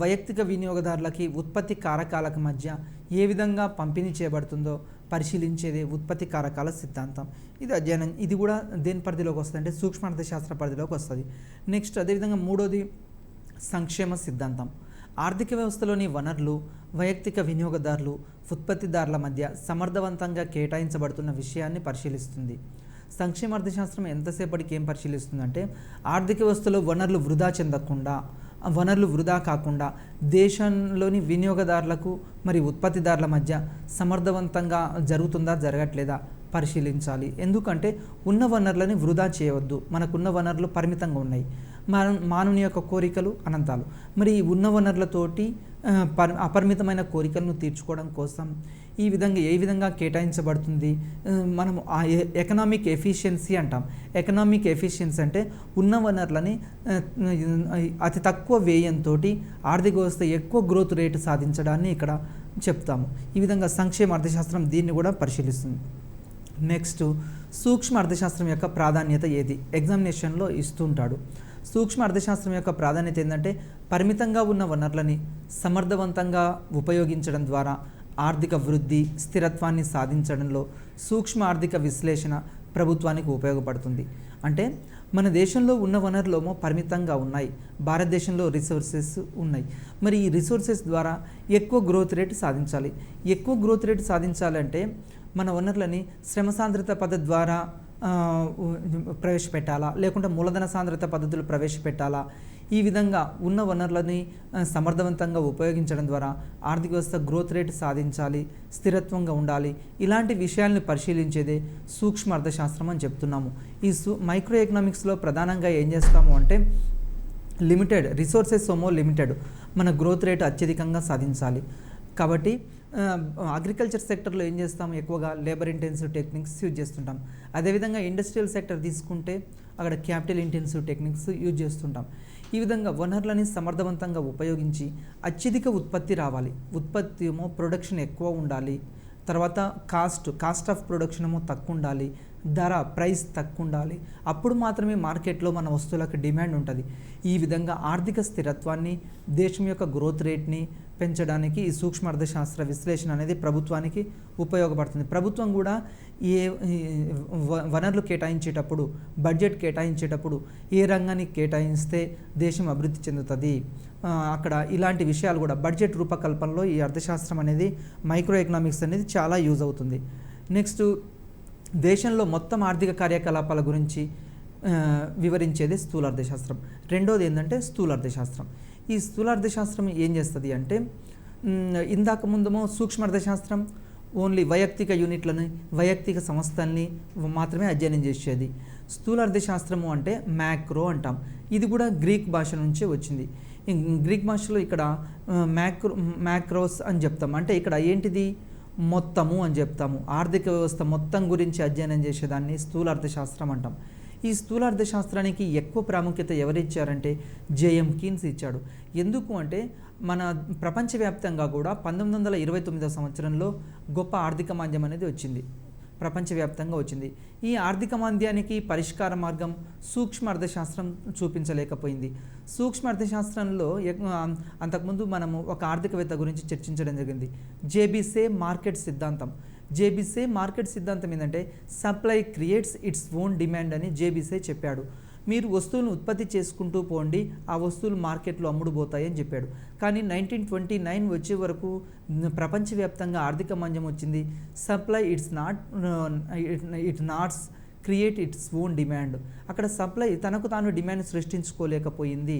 వైయక్తిక వినియోగదారులకి ఉత్పత్తి కారకాలకు మధ్య ఏ విధంగా పంపిణీ చేయబడుతుందో పరిశీలించేది ఉత్పత్తి కారకాల సిద్ధాంతం. ఇది అధ్యయనం, ఇది కూడా దేని పరిధిలోకి వస్తుంది అంటే సూక్ష్మ అర్థశాస్త్ర పరిధిలోకి వస్తుంది. నెక్స్ట్ అదేవిధంగా 3వది సంక్షేమ సిద్ధాంతం. ఆర్థిక వ్యవస్థలోని వనరులు వైయక్తిక వినియోగదారులు ఉత్పత్తిదారుల మధ్య సమర్థవంతంగా కేటాయించబడుతున్న విషయాన్ని పరిశీలిస్తుంది. సంక్షేమ అర్థశాస్త్రం ఎంతసేపటికి ఏం పరిశీలిస్తుందంటే ఆర్థిక వ్యవస్థలో వనరులు వృధా చెందకుండా, వనరులు వృధా కాకుండా దేశంలోని వినియోగదారులకు మరియు ఉత్పత్తిదారుల మధ్య సమర్థవంతంగా జరుగుతుందా జరగట్లేదా పరిశీలించాలి. ఎందుకంటే ఉన్న వనరులని వృధా చేయవద్దు. మనకున్న వనరులు పరిమితంగా ఉన్నాయి, మానవుని యొక్క కోరికలు అనంతాలు. మరి ఈ ఉన్న వనరులతోటి అపరిమితమైన కోరికలను తీర్చుకోవడం కోసం ఈ విధంగా ఏ విధంగా కేటాయించబడుతుంది, మనము ఆ ఎకనామిక్ ఎఫిషియన్సీ అంటాం. ఎకనామిక్ ఎఫిషియన్సీ అంటే ఉన్న వనరులని అతి తక్కువ వ్యయంతో ఆర్థిక వ్యవస్థ ఎక్కువ గ్రోత్ రేటు సాధించడాన్ని ఇక్కడ చెప్తాము. ఈ విధంగా సంక్షేమ అర్థశాస్త్రం దీన్ని కూడా పరిశీలిస్తుంది. నెక్స్ట్ సూక్ష్మ అర్థశాస్త్రం యొక్క ప్రాధాన్యత ఏది, ఎగ్జామినేషన్లో ఇస్తుంటాడు. సూక్ష్మ అర్థశాస్త్రం యొక్క ప్రాధాన్యత ఏంటంటే పరిమితంగా ఉన్న వనరులని సమర్థవంతంగా ఉపయోగించడం ద్వారా ఆర్థిక వృద్ధి స్థిరత్వాన్ని సాధించడంలో సూక్ష్మ ఆర్థిక విశ్లేషణ ప్రభుత్వానికి ఉపయోగపడుతుంది. అంటే మన దేశంలో ఉన్న వనరులేమో పరిమితంగా ఉన్నాయి, భారతదేశంలో రిసోర్సెస్ ఉన్నాయి. మరి ఈ రిసోర్సెస్ ద్వారా ఎక్కువ గ్రోత్ రేట్ సాధించాలి. ఎక్కువ గ్రోత్ రేట్ సాధించాలంటే మన వనరులని శ్రమ సాంద్రత పద్ధతి ద్వారా ప్రవేశపెట్టాలా, లేకుంటే మూలధన సాంద్రత పద్ధతులు ప్రవేశపెట్టాలా. ఈ విధంగా ఉన్న వనరులని సమర్థవంతంగా ఉపయోగించడం ద్వారా ఆర్థిక వ్యవస్థ గ్రోత్ రేట్ సాధించాలి, స్థిరత్వంగా ఉండాలి. ఇలాంటి విషయాల్ని పరిశీలించేదే సూక్ష్మ అర్థశాస్త్రం అని చెప్తున్నాము. ఈ మైక్రో ఎకనామిక్స్లో ప్రధానంగా ఏం చేస్తాము అంటే లిమిటెడ్ రిసోర్సెస్ ఏమో లిమిటెడ్, మన గ్రోత్ రేట్ అత్యధికంగా సాధించాలి. కాబట్టి అగ్రికల్చర్ సెక్టర్లో ఏం చేస్తాం, ఎక్కువగా లేబర్ ఇంటెన్సివ్ టెక్నిక్స్ యూజ్ చేస్తుంటాం. అదేవిధంగా ఇండస్ట్రియల్ సెక్టర్ తీసుకుంటే అక్కడ క్యాపిటల్ ఇంటెన్సివ్ టెక్నిక్స్ యూజ్ చేస్తుంటాం. ఈ విధంగా వనరులని సమర్థవంతంగా ఉపయోగించి అత్యధిక ఉత్పత్తి రావాలి. ఉత్పత్తి ఏమో ప్రొడక్షన్ ఎక్కువ ఉండాలి, తర్వాత కాస్ట్ ఆఫ్ ప్రొడక్షన్ ఏమో తక్కువ ఉండాలి, ప్రైస్ తక్కువ ఉండాలి. అప్పుడు మాత్రమే మార్కెట్లో మన వస్తువులకు డిమాండ్ ఉంటుంది. ఈ విధంగా ఆర్థిక స్థిరత్వాన్ని, దేశం యొక్క గ్రోత్ రేట్ని పెంచడానికి ఈ సూక్ష్మ అర్థశాస్త్ర విశ్లేషణ అనేది ప్రభుత్వానికి ఉపయోగపడుతుంది. ప్రభుత్వం కూడా వనరులు కేటాయించేటప్పుడు, బడ్జెట్ కేటాయించేటప్పుడు ఏ రంగానికి కేటాయిస్తే దేశం అభివృద్ధి చెందుతుంది, అక్కడ ఇలాంటి విషయాలు కూడా బడ్జెట్ రూపకల్పనలో ఈ అర్థశాస్త్రం అనేది, మైక్రో ఎకనామిక్స్ అనేది చాలా యూజ్ అవుతుంది. నెక్స్ట్, దేశంలో మొత్తం ఆర్థిక కార్యకలాపాల గురించి వివరించేది స్థూల అర్థశాస్త్రం. రెండోది ఏంటంటే స్థూల అర్థశాస్త్రం. ఈ స్థూల అర్థశాస్త్రం ఏం చేస్తుంది అంటే, ఇందాక ముందేమో సూక్ష్మ అర్థశాస్త్రం ఓన్లీ వైయక్తిక యూనిట్లని, వైయక్తిక సంస్థల్ని మాత్రమే అధ్యయనం చేసేది. స్థూల అర్థశాస్త్రము అంటే మ్యాక్రో అంటాం. ఇది కూడా గ్రీక్ భాష నుంచే వచ్చింది. గ్రీక్ భాషలో ఇక్కడ మ్యాక్రోస్ అని చెప్తాం. అంటే ఇక్కడ ఏంటిది, మొత్తము అని చెప్తాము. ఆర్థిక వ్యవస్థ మొత్తం గురించి అధ్యయనం చేసేదాన్ని స్థూల అర్థశాస్త్రం అంటాం. ఈ స్థూల అర్థశాస్త్రానికి ఎక్కువ ప్రాముఖ్యత ఎవరిచ్చారంటే జేఎం కీన్స్ ఇచ్చాడు. ఎందుకు అంటే మన ప్రపంచవ్యాప్తంగా కూడా 1929 సంవత్సరంలో గొప్ప ఆర్థిక మాంద్యం అనేది వచ్చింది, ప్రపంచవ్యాప్తంగా వచ్చింది. ఈ ఆర్థిక మాంద్యానికి పరిష్కార మార్గం సూక్ష్మ అర్థశాస్త్రం చూపించలేకపోయింది. సూక్ష్మ అర్థశాస్త్రంలో అంతకుముందు మనము ఒక ఆర్థికవేత్త గురించి చర్చించడం జరిగింది, జేబీసే మార్కెట్ సిద్ధాంతం. జేబీసే మార్కెట్ సిద్ధాంతం ఏంటంటే supply creates it's own demand అని జేబీసే చెప్పాడు. మీరు వస్తువులను ఉత్పత్తి చేసుకుంటూ పోండి, ఆ వస్తువులు మార్కెట్లో అమ్ముడుపోతాయి అని చెప్పాడు. కానీ 1929 వచ్చే వరకు ప్రపంచవ్యాప్తంగా ఆర్థిక మాంద్యం వచ్చింది. Supply it nots create its own demand. అక్కడ సప్లై తనకు తాను డిమాండ్ సృష్టించుకోలేకపోయింది.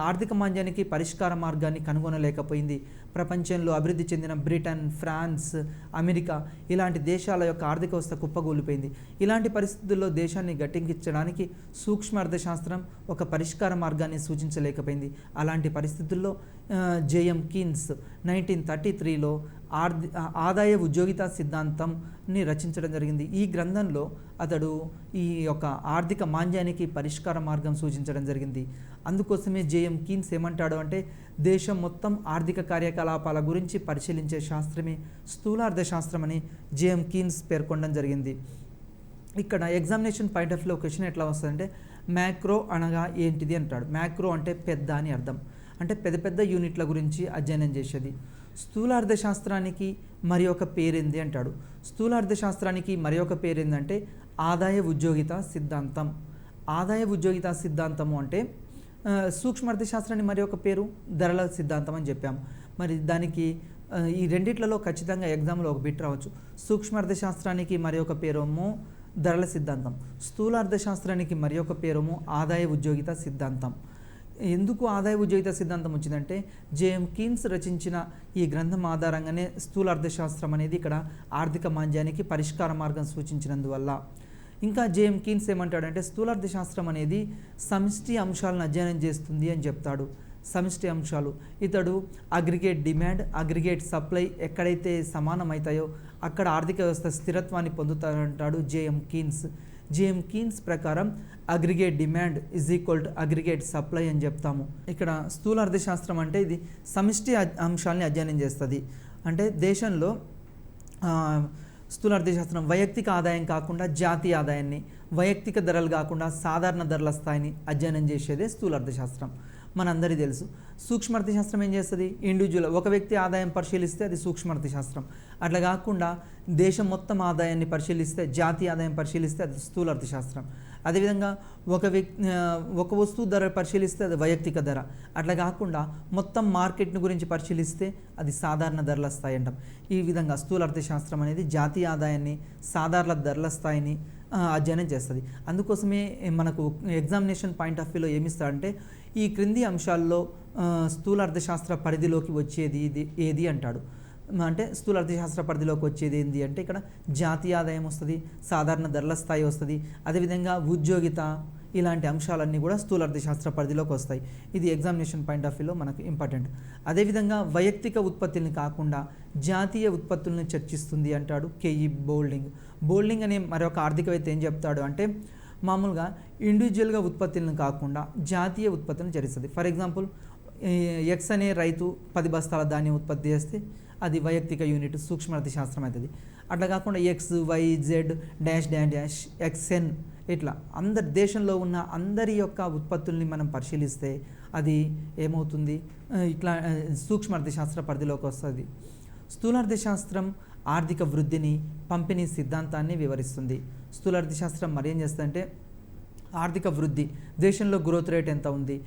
ఆర్థిక మాంద్యానికి పరిష్కార మార్గాన్ని కనుగొనలేకపోయింది. ప్రపంచంలో అభివృద్ధి చెందిన బ్రిటన్, ఫ్రాన్స్, అమెరికా ఇలాంటి దేశాల యొక్క ఆర్థిక వ్యవస్థ కుప్పగూలిపోయింది. ఇలాంటి పరిస్థితుల్లో దేశాన్ని గట్టెక్కించడానికి సూక్ష్మ అర్థశాస్త్రం ఒక పరిష్కార మార్గాన్ని సూచించలేకపోయింది. అలాంటి పరిస్థితుల్లో జేఎం కీన్స్ 1933లో ఆదాయ ఉద్యోగితా సిద్ధాంతంని రచించడం జరిగింది. ఈ గ్రంథంలో అతడు ఈ యొక్క ఆర్థిక మాంద్యానికి పరిష్కార మార్గం సూచించడం జరిగింది. అందుకోసమే జేఎం కీన్స్ ఏమంటాడు అంటే, దేశం మొత్తం ఆర్థిక కార్యకలాపాల గురించి పరిశీలించే శాస్త్రమే స్థూలార్థశాస్త్రం అని జేఎం కీన్స్ పేర్కొనడం జరిగింది. ఇక్కడ examination point of view question ఎట్లా వస్తుందంటే, మ్యాక్రో అనగా ఏంటిది అంటాడు. మ్యాక్రో అంటే పెద్ద అని అర్థం, అంటే పెద్ద పెద్ద యూనిట్ల గురించి అధ్యయనం చేసేది. స్థూలార్థశాస్త్రానికి మరి ఒక పేరేంది అంటాడు. స్థూలార్థశాస్త్రానికి మరి ఒక పేరేందంటే ఆదాయ ఉద్యోగిత సిద్ధాంతం. ఆదాయ ఉద్యోగిత సిద్ధాంతము అంటే సూక్ష్మ అర్థశాస్త్రాన్ని మరి ఒక పేరు ధరల సిద్ధాంతం అని చెప్పాము. మరి దానికి ఈ రెండిట్లలో ఖచ్చితంగా ఎగ్జామ్లో ఒక బిట్ రావచ్చు. సూక్ష్మ అర్థశాస్త్రానికి మరి ఒక పేరేమో ధరల సిద్ధాంతం, స్థూల అర్థశాస్త్రానికి మరి ఒక పేరేమో ఆదాయ ఉద్యోగిత సిద్ధాంతం. ఎందుకు ఆదాయ ఉద్యోగిత సిద్ధాంతం వచ్చిందంటే, జేఎం కీన్స్ రచించిన ఈ గ్రంథం ఆధారంగానే స్థూల అర్థశాస్త్రం అనేది ఇక్కడ ఆర్థిక మాంద్యానికి పరిష్కార మార్గం సూచించినందువల్ల. ఇంకా జేఎం కీన్స్ ఏమంటాడంటే, స్థూల అర్థశాస్త్రం అనేది సమిష్టి అంశాలను అధ్యయనం చేస్తుంది అని చెప్తాడు. సమిష్టి అంశాలు, ఇతడు అగ్రిగేట్ డిమాండ్, అగ్రిగేట్ సప్లై ఎక్కడైతే సమానమవుతాయో అక్కడ ఆర్థిక వ్యవస్థ స్థిరత్వాన్ని పొందుతాడంటాడు జేఎం కీన్స్. జేఎం కీన్స్ ప్రకారం aggregate demand is equal to aggregate supply అని చెప్తాము. ఇక్కడ స్థూల అర్థశాస్త్రం అంటే ఇది సమిష్టి అంశాలని అధ్యయనం చేస్తుంది. అంటే దేశంలో స్థూల అర్థశాస్త్రం వైయక్తిక ఆదాయం కాకుండా జాతీయ ఆదాయాన్ని, వైయక్తిక ధరలు కాకుండా సాధారణ ధరల స్థాయిని అధ్యయనం చేసేదే స్థూల అర్థశాస్త్రం. మనందరికీ తెలుసు. సూక్ష్మ అర్థశాస్త్రం ఏం చేస్తుంది, ఇండివిజువల్ ఒక వ్యక్తి ఆదాయం పరిశీలిస్తే అది సూక్ష్మ అర్థశాస్త్రం. అట్లా కాకుండా దేశం మొత్తం ఆదాయాన్ని పరిశీలిస్తే, జాతీయ ఆదాయం పరిశీలిస్తే అది స్థూల అర్థశాస్త్రం. అదేవిధంగా ఒక వస్తువు ధర పరిశీలిస్తే అది వైయక్తిక ధర. అట్లా కాకుండా మొత్తం మార్కెట్ని గురించి పరిశీలిస్తే అది సాధారణ ధరల స్థాయి అంటాం. ఈ విధంగా స్థూల అర్థశాస్త్రం అనేది జాతీయ ఆదాయాన్ని, సాధారణ ధరల స్థాయిని అధ్యయనం చేస్తుంది. అందుకోసమే మనకు ఎగ్జామినేషన్ పాయింట్ ఆఫ్ వ్యూలో ఏమిస్తాడంటే, ఈ క్రింది అంశాల్లో స్థూల అర్థశాస్త్ర పరిధిలోకి వచ్చేది ఏది అంటాడు. అంటే స్థూల అర్థశాస్త్ర పరిధిలోకి వచ్చేది ఏంటి అంటే, ఇక్కడ జాతీయ ఆదాయం వస్తుంది, సాధారణ ధరల స్థాయి వస్తుంది, అదేవిధంగా ఉద్యోగిత, ఇలాంటి అంశాలన్నీ కూడా స్థూల అర్థశాస్త్ర పరిధిలోకి వస్తాయి. ఇది ఎగ్జామినేషన్ పాయింట్ ఆఫ్ వ్యూలో మనకు ఇంపార్టెంట్. అదేవిధంగా వైయక్తిక ఉత్పత్తుల్ని కాకుండా జాతీయ ఉత్పత్తులను చర్చిస్తుంది అంటాడు కేఈ బోల్డింగ్. బోల్డింగ్ అనే మరొక ఆర్థికవేత్త ఏం చెప్తాడు అంటే, మామూలుగా ఇండివిజువల్గా ఉత్పత్తులను కాకుండా జాతీయ ఉత్పత్తులను చర్చిస్తుంది. ఫర్ ఎగ్జాంపుల్, ఎక్స్ అనే రైతు 10 బస్తాల ధాన్యం ఉత్పత్తి చేస్తే అది వైయక్తిక యూనిట్ సూక్ష్మ అర్థశాస్త్రం అవుతుంది. అట్లా కాకుండా X Y Z dash dash dash X N ఇట్లా అందరి దేశంలో ఉన్న అందరి యొక్క ఉత్పత్తుల్ని మనం పరిశీలిస్తే అది ఏమవుతుంది, ఇట్లా సూక్ష్మ అర్థశాస్త్ర పరిధిలోకి వస్తుంది. స్థూల అర్థశాస్త్రం ఆర్థిక వృద్ధిని, పంపిణీ సిద్ధాంతాన్ని వివరిస్తుంది. స్థూల అర్థశాస్త్రం మరి ఏం చేస్తుందంటే ఆర్థిక వృద్ధి, దేశంలో గ్రోత్ రేట్ ఎంత ఉంది,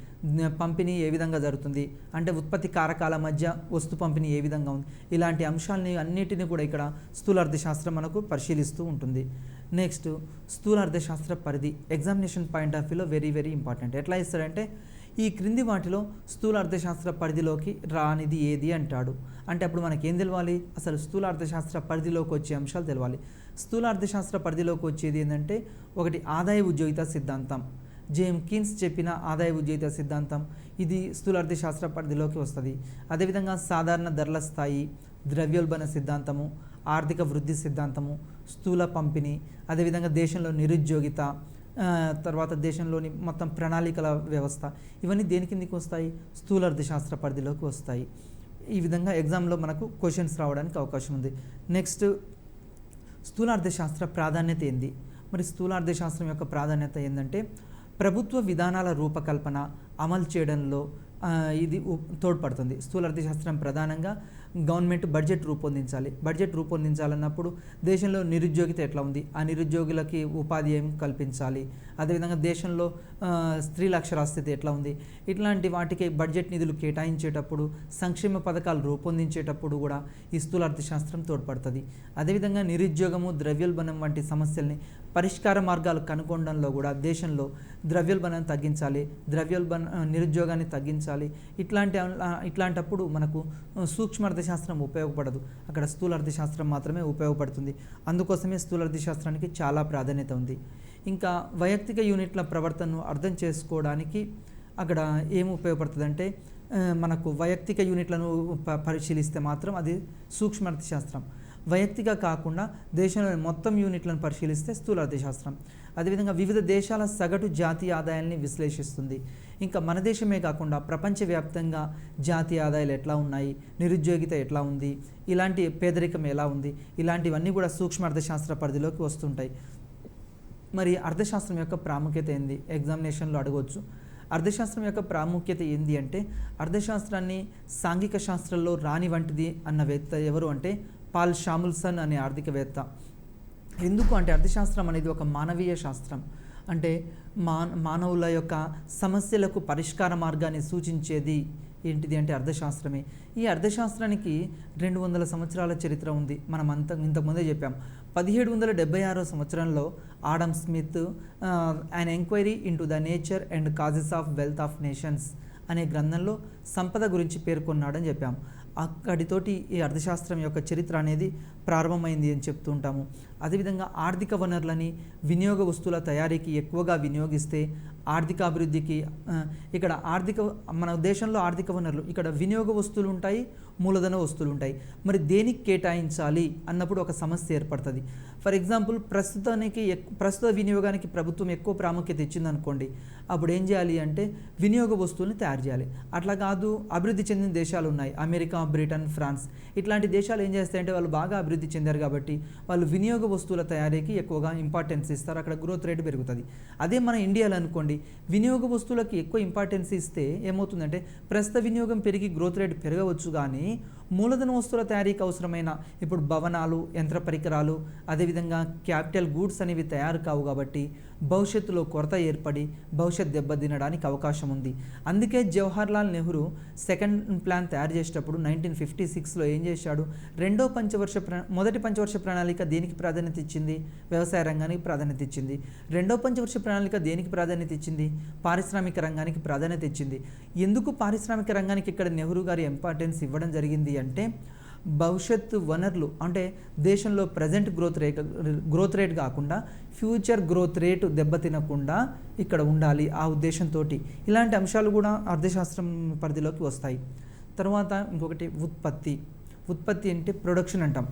పంపిణీ ఏ విధంగా జరుగుతుంది, అంటే ఉత్పత్తి కారకాల మధ్య వస్తు పంపిణీ ఏ విధంగా ఉంది, ఇలాంటి అంశాలని అన్నిటిని కూడా ఇక్కడ స్థూల అర్థశాస్త్రం మనకు పరిశీలిస్తూ ఉంటుంది. నెక్స్ట్ స్థూల అర్థశాస్త్ర పరిధి ఎగ్జామినేషన్ పాయింట్ ఆఫ్ వ్యూలో వెరీ వెరీ ఇంపార్టెంట్. ఎట్లా ఇస్తాడంటే ఈ క్రింది వాటిలో స్థూల అర్థశాస్త్ర పరిధిలోకి రానిది ఏది అంటాడు. అంటే అప్పుడు మనకి ఏం తెలవాలి, అసలు స్థూల అర్థశాస్త్ర పరిధిలోకి వచ్చే అంశాలు తెలవాలి. స్థూల అర్థశాస్త్ర పరిధిలోకి వచ్చేది ఏంటంటే ఒకటి ఆదాయ ఉద్యోగిత సిద్ధాంతం, జేమ్ కీన్స్ చెప్పిన ఆదాయ ఉద్యోగిత సిద్ధాంతం, ఇది స్థూల అర్థశాస్త్ర పరిధిలోకి వస్తుంది. అదేవిధంగా సాధారణ ధరల స్థాయి, ద్రవ్యోల్బణ సిద్ధాంతము, ఆర్థిక వృద్ధి సిద్ధాంతము, స్థూల పంపిణీ, అదేవిధంగా దేశంలో నిరుద్యోగిత, తర్వాత దేశంలోని మొత్తం ప్రణాళికల వ్యవస్థ, ఇవన్నీ దేని కిందికి వస్తాయి, స్థూల అర్థశాస్త్ర పరిధిలోకి వస్తాయి. ఈ విధంగా ఎగ్జామ్లో మనకు క్వశ్చన్స్ రావడానికి అవకాశం ఉంది. నెక్స్ట్ స్థూల అర్థశాస్త్ర ప్రాధాన్యత ఏంది? మరి స్థూల అర్థశాస్త్రం యొక్క ప్రాధాన్యత ఏంటంటే ప్రభుత్వ విధానాల రూపకల్పన అమలు చేయడంలో ఇది తోడ్పడుతుంది. స్థూల అర్థశాస్త్రం ప్రధానంగా గవర్నమెంట్ బడ్జెట్ రూపొందించాలన్నప్పుడు దేశంలో నిరుద్యోగిత ఎట్లా ఉంది, ఆ నిరుద్యోగులకి ఉపాధి ఏం కల్పించాలి, అదేవిధంగా దేశంలో స్త్రీల అక్షరాస్యత ఎట్లా ఉంది, ఇట్లాంటి వాటికి బడ్జెట్ నిధులు కేటాయించేటప్పుడు, సంక్షేమ పథకాలు రూపొందించేటప్పుడు కూడా ఈ స్థూల అర్థశాస్త్రం తోడ్పడుతుంది. అదేవిధంగా నిరుద్యోగము, ద్రవ్యోల్బణం వంటి సమస్యల్ని పరిష్కార మార్గాలు కనుగొనడంలో కూడా దేశంలో ద్రవ్యోల్బణం తగ్గించాలి, నిరుద్యోగాన్ని తగ్గించాలి. ఇట్లాంటప్పుడు మనకు సూక్ష్మ అర్థశాస్త్రం ఉపయోగపడదు, అక్కడ స్థూల అర్థశాస్త్రం మాత్రమే ఉపయోగపడుతుంది. అందుకోసమే స్థూల అర్థశాస్త్రానికి చాలా ప్రాధాన్యత ఉంది. ఇంకా వైయక్తిక యూనిట్ల ప్రవర్తనను అర్థం చేసుకోవడానికి అక్కడ ఏం ఉపయోగపడుతుందంటే మనకు వైయక్తిక యూనిట్లను పరిశీలిస్తే మాత్రం అది సూక్ష్మ అర్థశాస్త్రం. వైయక్తిక కాకుండా దేశంలోని మొత్తం యూనిట్లను పరిశీలిస్తే స్థూల అర్థశాస్త్రం. అదేవిధంగా వివిధ దేశాల సగటు జాతీయ ఆదాయాన్ని విశ్లేషిస్తుంది. ఇంకా మన దేశమే కాకుండా ప్రపంచవ్యాప్తంగా జాతీయ ఆదాయాలు ఎట్లా ఉన్నాయి, నిరుద్యోగిత ఎట్లా ఉంది, ఇలాంటి పేదరికం ఎలా ఉంది, ఇలాంటివన్నీ కూడా సూక్ష్మ అర్థశాస్త్ర పరిధిలోకి వస్తుంటాయి. మరి అర్థశాస్త్రం యొక్క ప్రాముఖ్యత ఏంది, ఎగ్జామినేషన్లో అడగవచ్చు. అర్థశాస్త్రం యొక్క ప్రాముఖ్యత ఏంది అంటే అర్థశాస్త్రాన్ని సాంఘిక శాస్త్రంలో రాని వంటిది అన్న వేత్త ఎవరు అంటే పాల్ షాముల్సన్ అనే ఆర్థికవేత్త. ఎందుకు అంటే అర్థశాస్త్రం అనేది ఒక మానవీయ శాస్త్రం, అంటే మానవుల యొక్క సమస్యలకు పరిష్కార మార్గాన్ని సూచించేది ఏంటిది అంటే అర్థశాస్త్రమే. ఈ అర్థశాస్త్రానికి 200 సంవత్సరాల చరిత్ర ఉంది. మనం ఇంతకుముందే చెప్పాం. 1776 సంవత్సరంలో Adam Smith an enquiry into the nature and causes of wealth of nations అనే గ్రంథంలో సంపద గురించి పేర్కొన్నాడని చెప్పాం. అక్కడితోటి ఈ అర్థశాస్త్రం యొక్క చరిత్ర అనేది ప్రారంభమైంది అని చెప్తూ ఉంటాము. అదేవిధంగా ఆర్థిక వనరులని వినియోగ వస్తువుల తయారీకి ఎక్కువగా వినియోగిస్తే ఆర్థిక అభివృద్ధికి, ఇక్కడ మన దేశంలో ఆర్థిక వనరులు, ఇక్కడ వినియోగ వస్తువులు ఉంటాయి, మూలధన వస్తువులు ఉంటాయి. మరి దేనికి కేటాయించాలి అన్నప్పుడు ఒక సమస్య ఏర్పడుతుంది. ఫర్ ఎగ్జాంపుల్ ప్రస్తుత వినియోగానికి ప్రభుత్వం ఎక్కువ ప్రాముఖ్యత ఇచ్చిందనుకోండి, అప్పుడు ఏం చేయాలి అంటే వినియోగ వస్తువుల్ని తయారు చేయాలి. అట్లా కాదు, అభివృద్ధి చెందిన దేశాలు ఉన్నాయి, అమెరికా, బ్రిటన్, ఫ్రాన్స్, ఇట్లాంటి దేశాలు ఏం చేస్తాయంటే వాళ్ళు బాగా అభివృద్ధి చెందారు కాబట్టి వాళ్ళు వినియోగ వస్తువుల తయారీకి ఎక్కువగా ఇంపార్టెన్స్ ఇస్తారు, అక్కడ గ్రోత్ రేట్ పెరుగుతుంది. అదే మన ఇండియాలో అనుకోండి, వినియోగ వస్తువులకి ఎక్కువ ఇంపార్టెన్స్ ఇస్తే ఏమవుతుందంటే ప్రస్తుత వినియోగం పెరిగి గ్రోత్ రేట్ పెరగవచ్చు, కానీ మూలధన వస్తువుల తయారీకి అవసరమైన ఇప్పుడు భవనాలు, యంత్ర పరికరాలు, అదేవిధంగా క్యాపిటల్ గూడ్స్ అనేవి తయారు కావు కాబట్టి భవిష్యత్తులో కొరత ఏర్పడి భవిష్యత్ దెబ్బతినడానికి అవకాశం ఉంది. అందుకే జవహర్లాల్ నెహ్రూ సెకండ్ ప్లాన్ తయారు చేసేటప్పుడు 1956లో ఏం చేశాడు, మొదటి పంచవర్ష ప్రణాళిక దేనికి ప్రాధాన్యత ఇచ్చింది, వ్యవసాయ రంగానికి ప్రాధాన్యత ఇచ్చింది. రెండో పంచవర్ష ప్రణాళిక దేనికి ప్రాధాన్యత ఇచ్చింది, పారిశ్రామిక రంగానికి ప్రాధాన్యత ఇచ్చింది. ఎందుకు పారిశ్రామిక రంగానికి ఇక్కడ నెహ్రూ గారి ఇంపార్టెన్స్ ఇవ్వడం జరిగింది అంటే భవిష్యత్తు వనరులు, అంటే దేశంలో ప్రజెంట్ గ్రోత్ రేట్ కాకుండా ఫ్యూచర్ గ్రోత్ రేటు దెబ్బతినకుండా ఇక్కడ ఉండాలి ఆ ఉద్దేశంతో. ఇలాంటి అంశాలు కూడా అర్థశాస్త్రం పరిధిలోకి వస్తాయి. తర్వాత ఇంకొకటి ఉత్పత్తి అంటే ప్రొడక్షన్ అంటాం,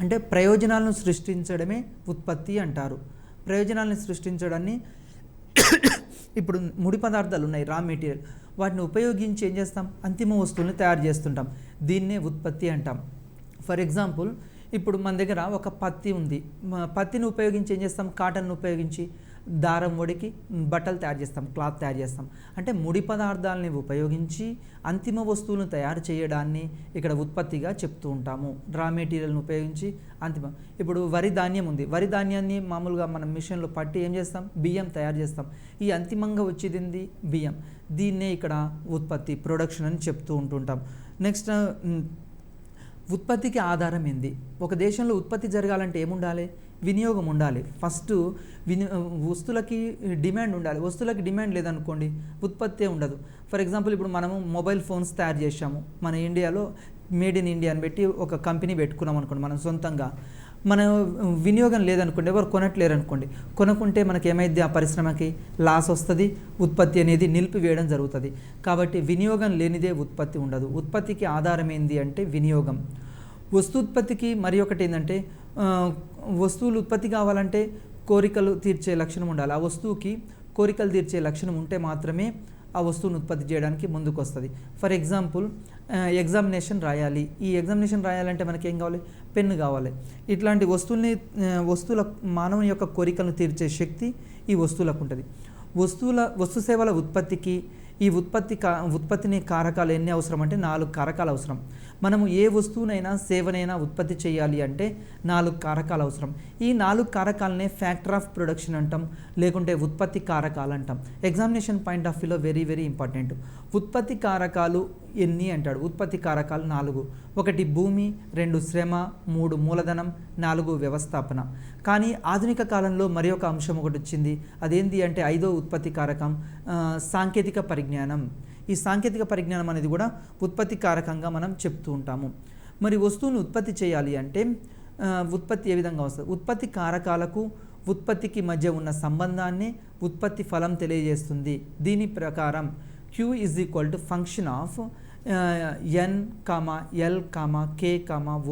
అంటే ప్రయోజనాలను సృష్టించడమే ఉత్పత్తి అంటారు. ప్రయోజనాలను సృష్టించడాన్ని ఇప్పుడు ముడి పదార్థాలు ఉన్నాయి, రా మెటీరియల్, వాటిని ఉపయోగించి ఏం చేస్తాం, అంతిమ వస్తువుల్ని తయారు చేస్తుంటాం. దీన్నే ఉత్పత్తి అంటాం. ఫర్ ఎగ్జాంపుల్, ఇప్పుడు మన దగ్గర ఒక పత్తి ఉంది. పత్తిని ఉపయోగించి ఏం చేస్తాం, కాటన్ను ఉపయోగించి దారం వడికి బట్టలు తయారు చేస్తాం, క్లాత్ తయారు చేస్తాం. అంటే ముడి పదార్థాలని ఉపయోగించి అంతిమ వస్తువులను తయారు చేయడాన్ని ఇక్కడ ఉత్పత్తిగా చెప్తూ ఉంటాము. రా మెటీరియల్ని ఉపయోగించి ఇప్పుడు వరి ధాన్యం ఉంది. వరి ధాన్యాన్ని మామూలుగా మనం మిషన్లో పట్టి ఏం చేస్తాం, బియ్యం తయారు చేస్తాం. ఈ అంతిమంగా వచ్చేది బియ్యం. దీన్నే ఇక్కడ ఉత్పత్తి, ప్రొడక్షన్ అని చెప్తూ ఉంటుంటాం. నెక్స్ట్, ఉత్పత్తికి ఆధారం ఏంది? ఒక దేశంలో ఉత్పత్తి జరగాలంటే ఏముండాలి, వినియోగం ఉండాలి. ఫస్ట్ వస్తువులకి డిమాండ్ ఉండాలి. వస్తువులకి డిమాండ్ లేదనుకోండి ఉత్పత్తే ఉండదు. ఫర్ ఎగ్జాంపుల్, ఇప్పుడు మనము మొబైల్ ఫోన్స్ తయారు చేసాము. మన ఇండియాలో మేడ్ ఇన్ ఇండియా అని పెట్టి ఒక కంపెనీ పెట్టుకున్నాం అనుకోండి మనం సొంతంగా. మన వినియోగం లేదనుకోండి, ఎవరు కొనట్లేరు అనుకోండి, కొనుక్కుంటే మనకి ఏమైంది, ఆ పరిశ్రమకి లాస్ వస్తుంది, ఉత్పత్తి అనేది నిలిపివేయడం జరుగుతుంది. కాబట్టి వినియోగం లేనిదే ఉత్పత్తి ఉండదు. ఉత్పత్తికి ఆధారం ఏంది అంటే వినియోగం. వస్తూత్పత్తికి మరి ఒకటి ఏంటంటే, వస్తువులు ఉత్పత్తి కావాలంటే కోరికలు తీర్చే లక్షణం ఉండాలి. ఆ వస్తువుకి కోరికలు తీర్చే లక్షణం ఉంటే మాత్రమే ఆ వస్తువును ఉత్పత్తి చేయడానికి ముందుకు వస్తుంది. ఫర్ ఎగ్జాంపుల్, ఎగ్జామినేషన్ రాయాలి. ఈ ఎగ్జామినేషన్ రాయాలంటే మనకి ఏం కావాలి, పెన్ను కావాలి. ఇట్లాంటి వస్తువుల మానవుని యొక్క కోరికలను తీర్చే శక్తి ఈ వస్తువులకు ఉంటుంది. వస్తు సేవల ఉత్పత్తికి ఈ ఉత్పత్తిని కారకాలు ఎన్ని అవసరం అంటే 4 కారకాలు అవసరం. మనము ఏ వస్తువునైనా సేవనైనా ఉత్పత్తి చేయాలి అంటే 4 కారకాలు అవసరం. ఈ 4 కారకాలనే ఫ్యాక్టర్ ఆఫ్ ప్రొడక్షన్ అంటాం, లేకుంటే ఉత్పత్తి కారకాలు అంటాం. ఎగ్జామినేషన్ పాయింట్ ఆఫ్ వ్యూలో వెరీ వెరీ ఇంపార్టెంట్. ఉత్పత్తి కారకాలు ఎన్ని అంటాడు. ఉత్పత్తి కారకాలు 4. 1 భూమి, 2 శ్రమ, 3 మూలధనం, 4 వ్యవస్థాపన. కానీ ఆధునిక కాలంలో మరి ఒక అంశం ఒకటి వచ్చింది. అదేంటి అంటే 5వ ఉత్పత్తి కారకం సాంకేతిక పరిజ్ఞానం. ఈ సాంకేతిక పరిజ్ఞానం అనేది కూడా ఉత్పత్తి కారకంగా మనం చెప్తూ ఉంటాము. మరి వస్తువును ఉత్పత్తి చేయాలి అంటే ఉత్పత్తి ఏ విధంగా వస్తుంది? ఉత్పత్తి కారకాలకు ఉత్పత్తికి మధ్య ఉన్న సంబంధాన్ని ఉత్పత్తి ఫలం తెలియజేస్తుంది. దీని ప్రకారం Q = function of N, L, K,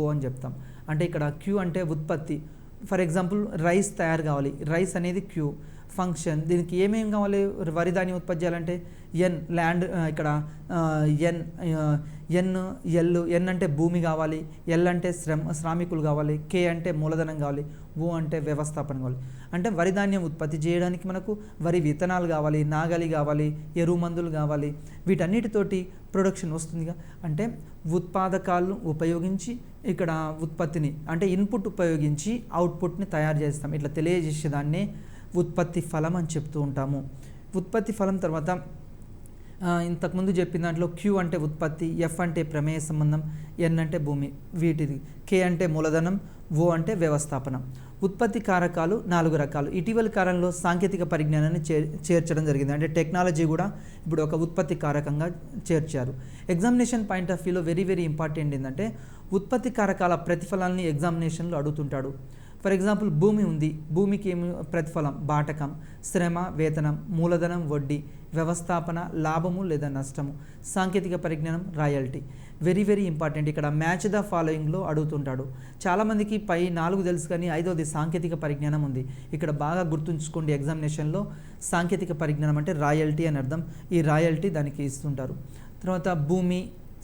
O అని చెప్తాం. అంటే ఇక్కడ Q అంటే ఉత్పత్తి. ఫర్ ఎగ్జాంపుల్, రైస్ తయారు కావాలి. రైస్ అనేది Q ఫంక్షన్. దీనికి ఏమేమి కావాలి, వరి ధాన్యం ఉత్పత్తి చేయాలంటే N, ల్యాండ్. ఇక్కడ N అంటే భూమి కావాలి, L అంటే శ్రామికులు కావాలి, K అంటే మూలధనం కావాలి, O అంటే వ్యవస్థాపన కావాలి. అంటే వరి ధాన్యం ఉత్పత్తి చేయడానికి మనకు వరి విత్తనాలు కావాలి, నాగలి కావాలి, ఎరువు మందులు కావాలి. వీటన్నిటితోటి ప్రొడక్షన్ వస్తుందిగా. అంటే ఉత్పాదకాలను ఉపయోగించి ఇక్కడ ఉత్పత్తిని, అంటే ఇన్పుట్ ఉపయోగించి అవుట్పుట్ని తయారు చేస్తాం. ఇట్లా తెలియజేసేదాన్నే ఉత్పత్తి ఫలం అని చెప్తూ ఉంటాము. ఉత్పత్తి ఫలం తర్వాత ఇంతకుముందు చెప్పిన దాంట్లో Q అంటే ఉత్పత్తి, F అంటే ప్రమేయ సంబంధం, N అంటే భూమి, వీటిది, K అంటే మూలధనం, O అంటే వ్యవస్థాపన. ఉత్పత్తి కారకాలు 4 రకాలు. ఇటీవలి కాలంలో సాంకేతిక పరిజ్ఞానాన్ని చేర్చడం జరిగింది. అంటే టెక్నాలజీ కూడా ఇప్పుడు ఒక ఉత్పత్తి కారకంగా చేర్చారు. ఎగ్జామినేషన్ పాయింట్ ఆఫ్ వ్యూలో వెరీ వెరీ ఇంపార్టెంట్ ఏంటంటే ఉత్పత్తి కారకాల ప్రతిఫలాన్ని ఎగ్జామినేషన్లో అడుగుతుంటాడు. ఫర్ ఎగ్జాంపుల్, భూమి ఉంది. భూమికి ఏమి ప్రతిఫలం? బాటకం, శ్రమ, వేతనం, మూలధనం, వడ్డీ, వ్యవస్థాపన, లాభము లేదా నష్టము, సాంకేతిక పరిజ్ఞానం, రాయల్టీ. Very very important. ఇక్కడ మ్యాచ్ ద ఫాలోయింగ్లో అడుగుతుంటాడు. చాలామందికి పై 4 తెలుసు కానీ 5వది సాంకేతిక పరిజ్ఞానం ఉంది. ఇక్కడ బాగా గుర్తుంచుకోండి, ఎగ్జామినేషన్లో సాంకేతిక పరిజ్ఞానం అంటే రాయల్టీ అని అర్థం. ఈ రాయల్టీ దానికి ఇస్తుంటారు. తర్వాత భూమి,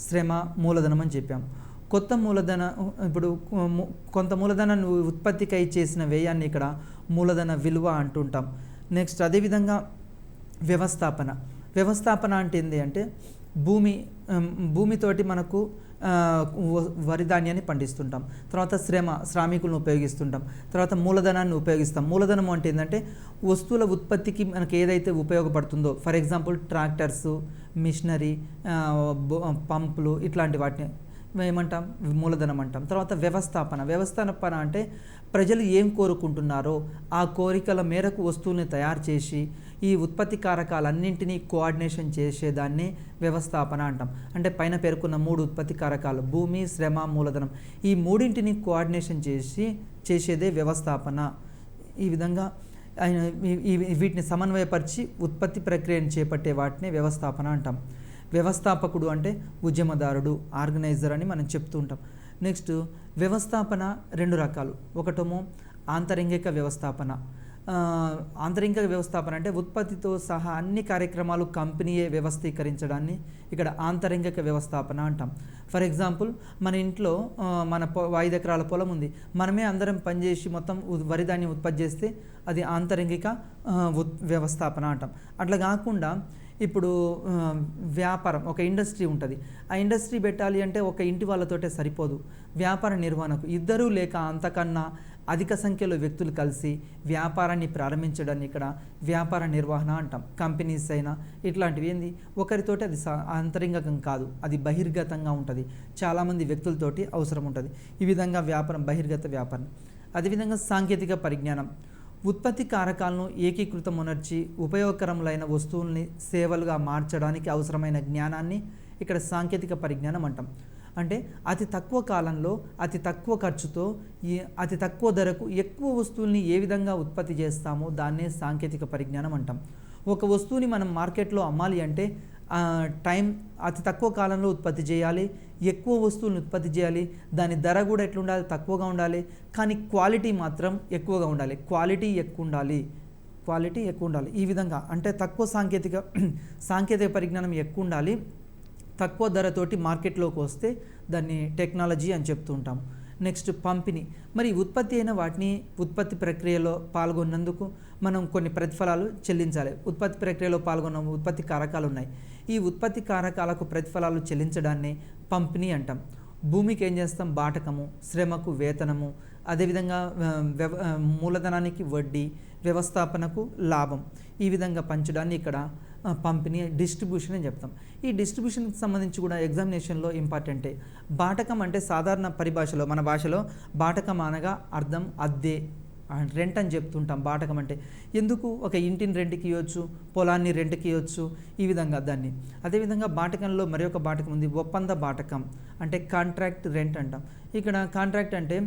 శ్రమ, మూలధనం అని చెప్పాము. కొత్త మూలధన, ఇప్పుడు కొంత మూలధనాన్ని ఉత్పత్తికై చేసిన వ్యయాన్ని ఇక్కడ మూలధన విలువ అంటుంటాం. నెక్స్ట్ అదేవిధంగా వ్యవస్థాపన అంటే ఏంటి అంటే భూమితోటి మనకు వరి ధాన్యాన్ని పండిస్తుంటాం. తర్వాత శ్రామికులను ఉపయోగిస్తుంటాం. తర్వాత మూలధనాన్ని ఉపయోగిస్తాం. మూలధనం అంటే ఏంటంటే వస్తువుల ఉత్పత్తికి మనకు ఏదైతే ఉపయోగపడుతుందో, ఫర్ ఎగ్జాంపుల్ ట్రాక్టర్స్, మిషనరీ, పంపులు, ఇట్లాంటి వాటిని ఏమంటాం? మూలధనం అంటాం. తర్వాత వ్యవస్థాపన అంటే ప్రజలు ఏం కోరుకుంటున్నారో ఆ కోరికల మేరకు వస్తువుల్ని తయారు చేసి ఈ ఉత్పత్తి కారకాలన్నింటినీ కోఆర్డినేషన్ చేసేదాన్ని వ్యవస్థాపన అంటాం. అంటే పైన పేర్కొన్న 3 ఉత్పత్తి కారకాలు భూమి, శ్రమ, మూలధనం, ఈ మూడింటిని కోఆర్డినేషన్ చేసేదే వ్యవస్థాపన. ఈ విధంగా వీటిని సమన్వయపరిచి ఉత్పత్తి ప్రక్రియను చేపట్టే వాటిని వ్యవస్థాపన అంటాం. వ్యవస్థాపకుడు అంటే ఉద్యమదారుడు, ఆర్గనైజర్ అని మనం చెప్తూ ఉంటాం. నెక్స్ట్ వ్యవస్థాపన 2 రకాలు. ఒకటేమో ఆంతరంగిక వ్యవస్థాపన. ఆంతరింగిక వ్యవస్థాపన అంటే ఉత్పత్తితో సహా అన్ని కార్యక్రమాలు కంపెనీయే వ్యవస్థీకరించడాన్ని ఇక్కడ ఆంతరింగిక వ్యవస్థాపన అంటాం. ఫర్ ఎగ్జాంపుల్, మన ఇంట్లో మన 5 ఎకరాల పొలం ఉంది, మనమే అందరం పనిచేసి మొత్తం వరి ధాన్యం ఉత్పత్తి చేస్తే అది ఆంతరింగిక వ్యవస్థాపన అంటాం. అట్లా కాకుండా ఇప్పుడు వ్యాపారం, ఒక ఇండస్ట్రీ ఉంటుంది, ఆ ఇండస్ట్రీ పెట్టాలి అంటే ఒక ఇంటి వాళ్ళతోటే సరిపోదు. వ్యాపార నిర్వహణకు ఇద్దరు లేక అంతకన్నా అధిక సంఖ్యలో వ్యక్తులు కలిసి వ్యాపారాన్ని ప్రారంభించడాన్ని ఇక్కడ వ్యాపార నిర్వహణ అంటాం. కంపెనీస్ అయినా ఇట్లాంటివి ఏంది, ఒకరితోటి అది అంతరింగకం కాదు, అది బహిర్గతంగా ఉంటుంది, చాలామంది వ్యక్తులతోటి అవసరం ఉంటుంది. ఈ విధంగా వ్యాపారం బహిర్గత వ్యాపారం. అదేవిధంగా సాంకేతిక పరిజ్ఞానం, ఉత్పత్తి కారకాలను ఏకీకృతమునర్చి ఉపయోగకరములైన వస్తువుల్ని సేవలుగా మార్చడానికి అవసరమైన జ్ఞానాన్ని ఇక్కడ సాంకేతిక పరిజ్ఞానం అంటాం. అంటే అతి తక్కువ కాలంలో అతి తక్కువ ఖర్చుతో అతి తక్కువ ధరకు ఎక్కువ వస్తువుల్ని ఏ విధంగా ఉత్పత్తి చేస్తామో దాన్నే సాంకేతిక పరిజ్ఞానం అంటాం. ఒక వస్తువుని మనం మార్కెట్లో అమ్మాలి అంటే టైం అతి తక్కువ కాలంలో ఉత్పత్తి చేయాలి, ఎక్కువ వస్తువులను ఉత్పత్తి చేయాలి, దాని ధర కూడా ఎట్లుండాలి, తక్కువగా ఉండాలి, కానీ క్వాలిటీ మాత్రం ఎక్కువగా ఉండాలి, క్వాలిటీ ఎక్కువ ఉండాలి. ఈ విధంగా అంటే తక్కువ సాంకేతిక పరిజ్ఞానం ఎక్కువ ఉండాలి, తక్కువ ధరతోటి మార్కెట్లోకి వస్తే దాన్ని టెక్నాలజీ అని చెప్తూ ఉంటాం. నెక్స్ట్ పంపిణీ, మరి ఉత్పత్తి అయిన వాటిని ఉత్పత్తి ప్రక్రియలో పాల్గొన్నందుకు మనం కొన్ని ప్రతిఫలాలు చెల్లించాలి. ఉత్పత్తి ప్రక్రియలో పాల్గొన్న ఉత్పత్తి కారకాలు ఉన్నాయి, ఈ ఉత్పత్తి కారకాలకు ప్రతిఫలాలు చెల్లించడాన్ని పంపిణీ అంటాం. భూమికి ఏం చేస్తాం, బాటకము, శ్రమకు వేతనము, అదేవిధంగా మూలధనానికి వడ్డీ, వ్యవస్థాపనకు లాభం, ఈ విధంగా పంచడాన్ని ఇక్కడ పంపిణీ, డిస్ట్రిబ్యూషన్ అని చెప్తాం. ఈ డిస్ట్రిబ్యూషన్కి సంబంధించి కూడా ఎగ్జామినేషన్లో ఇంపార్టెంటే. బాటకం అంటే సాధారణ పరిభాషలో, మన భాషలో బాటకం అనగా అర్థం అద్దె, రెంట్ అని చెప్తుంటాం. బాటకం అంటే ఎందుకు, ఒక ఇంటిని రెంట్కి ఇవ్వచ్చు, పొలాన్ని రెంట్కి ఇవ్వచ్చు, ఈ విధంగా దాన్ని. అదేవిధంగా బాటకంలో మరి ఒక బాటకం ఉంది, ఒప్పంద బాటకం అంటే కాంట్రాక్ట్ రెంట్ అంటాం. ఇక్కడ కాంట్రాక్ట్ అంటే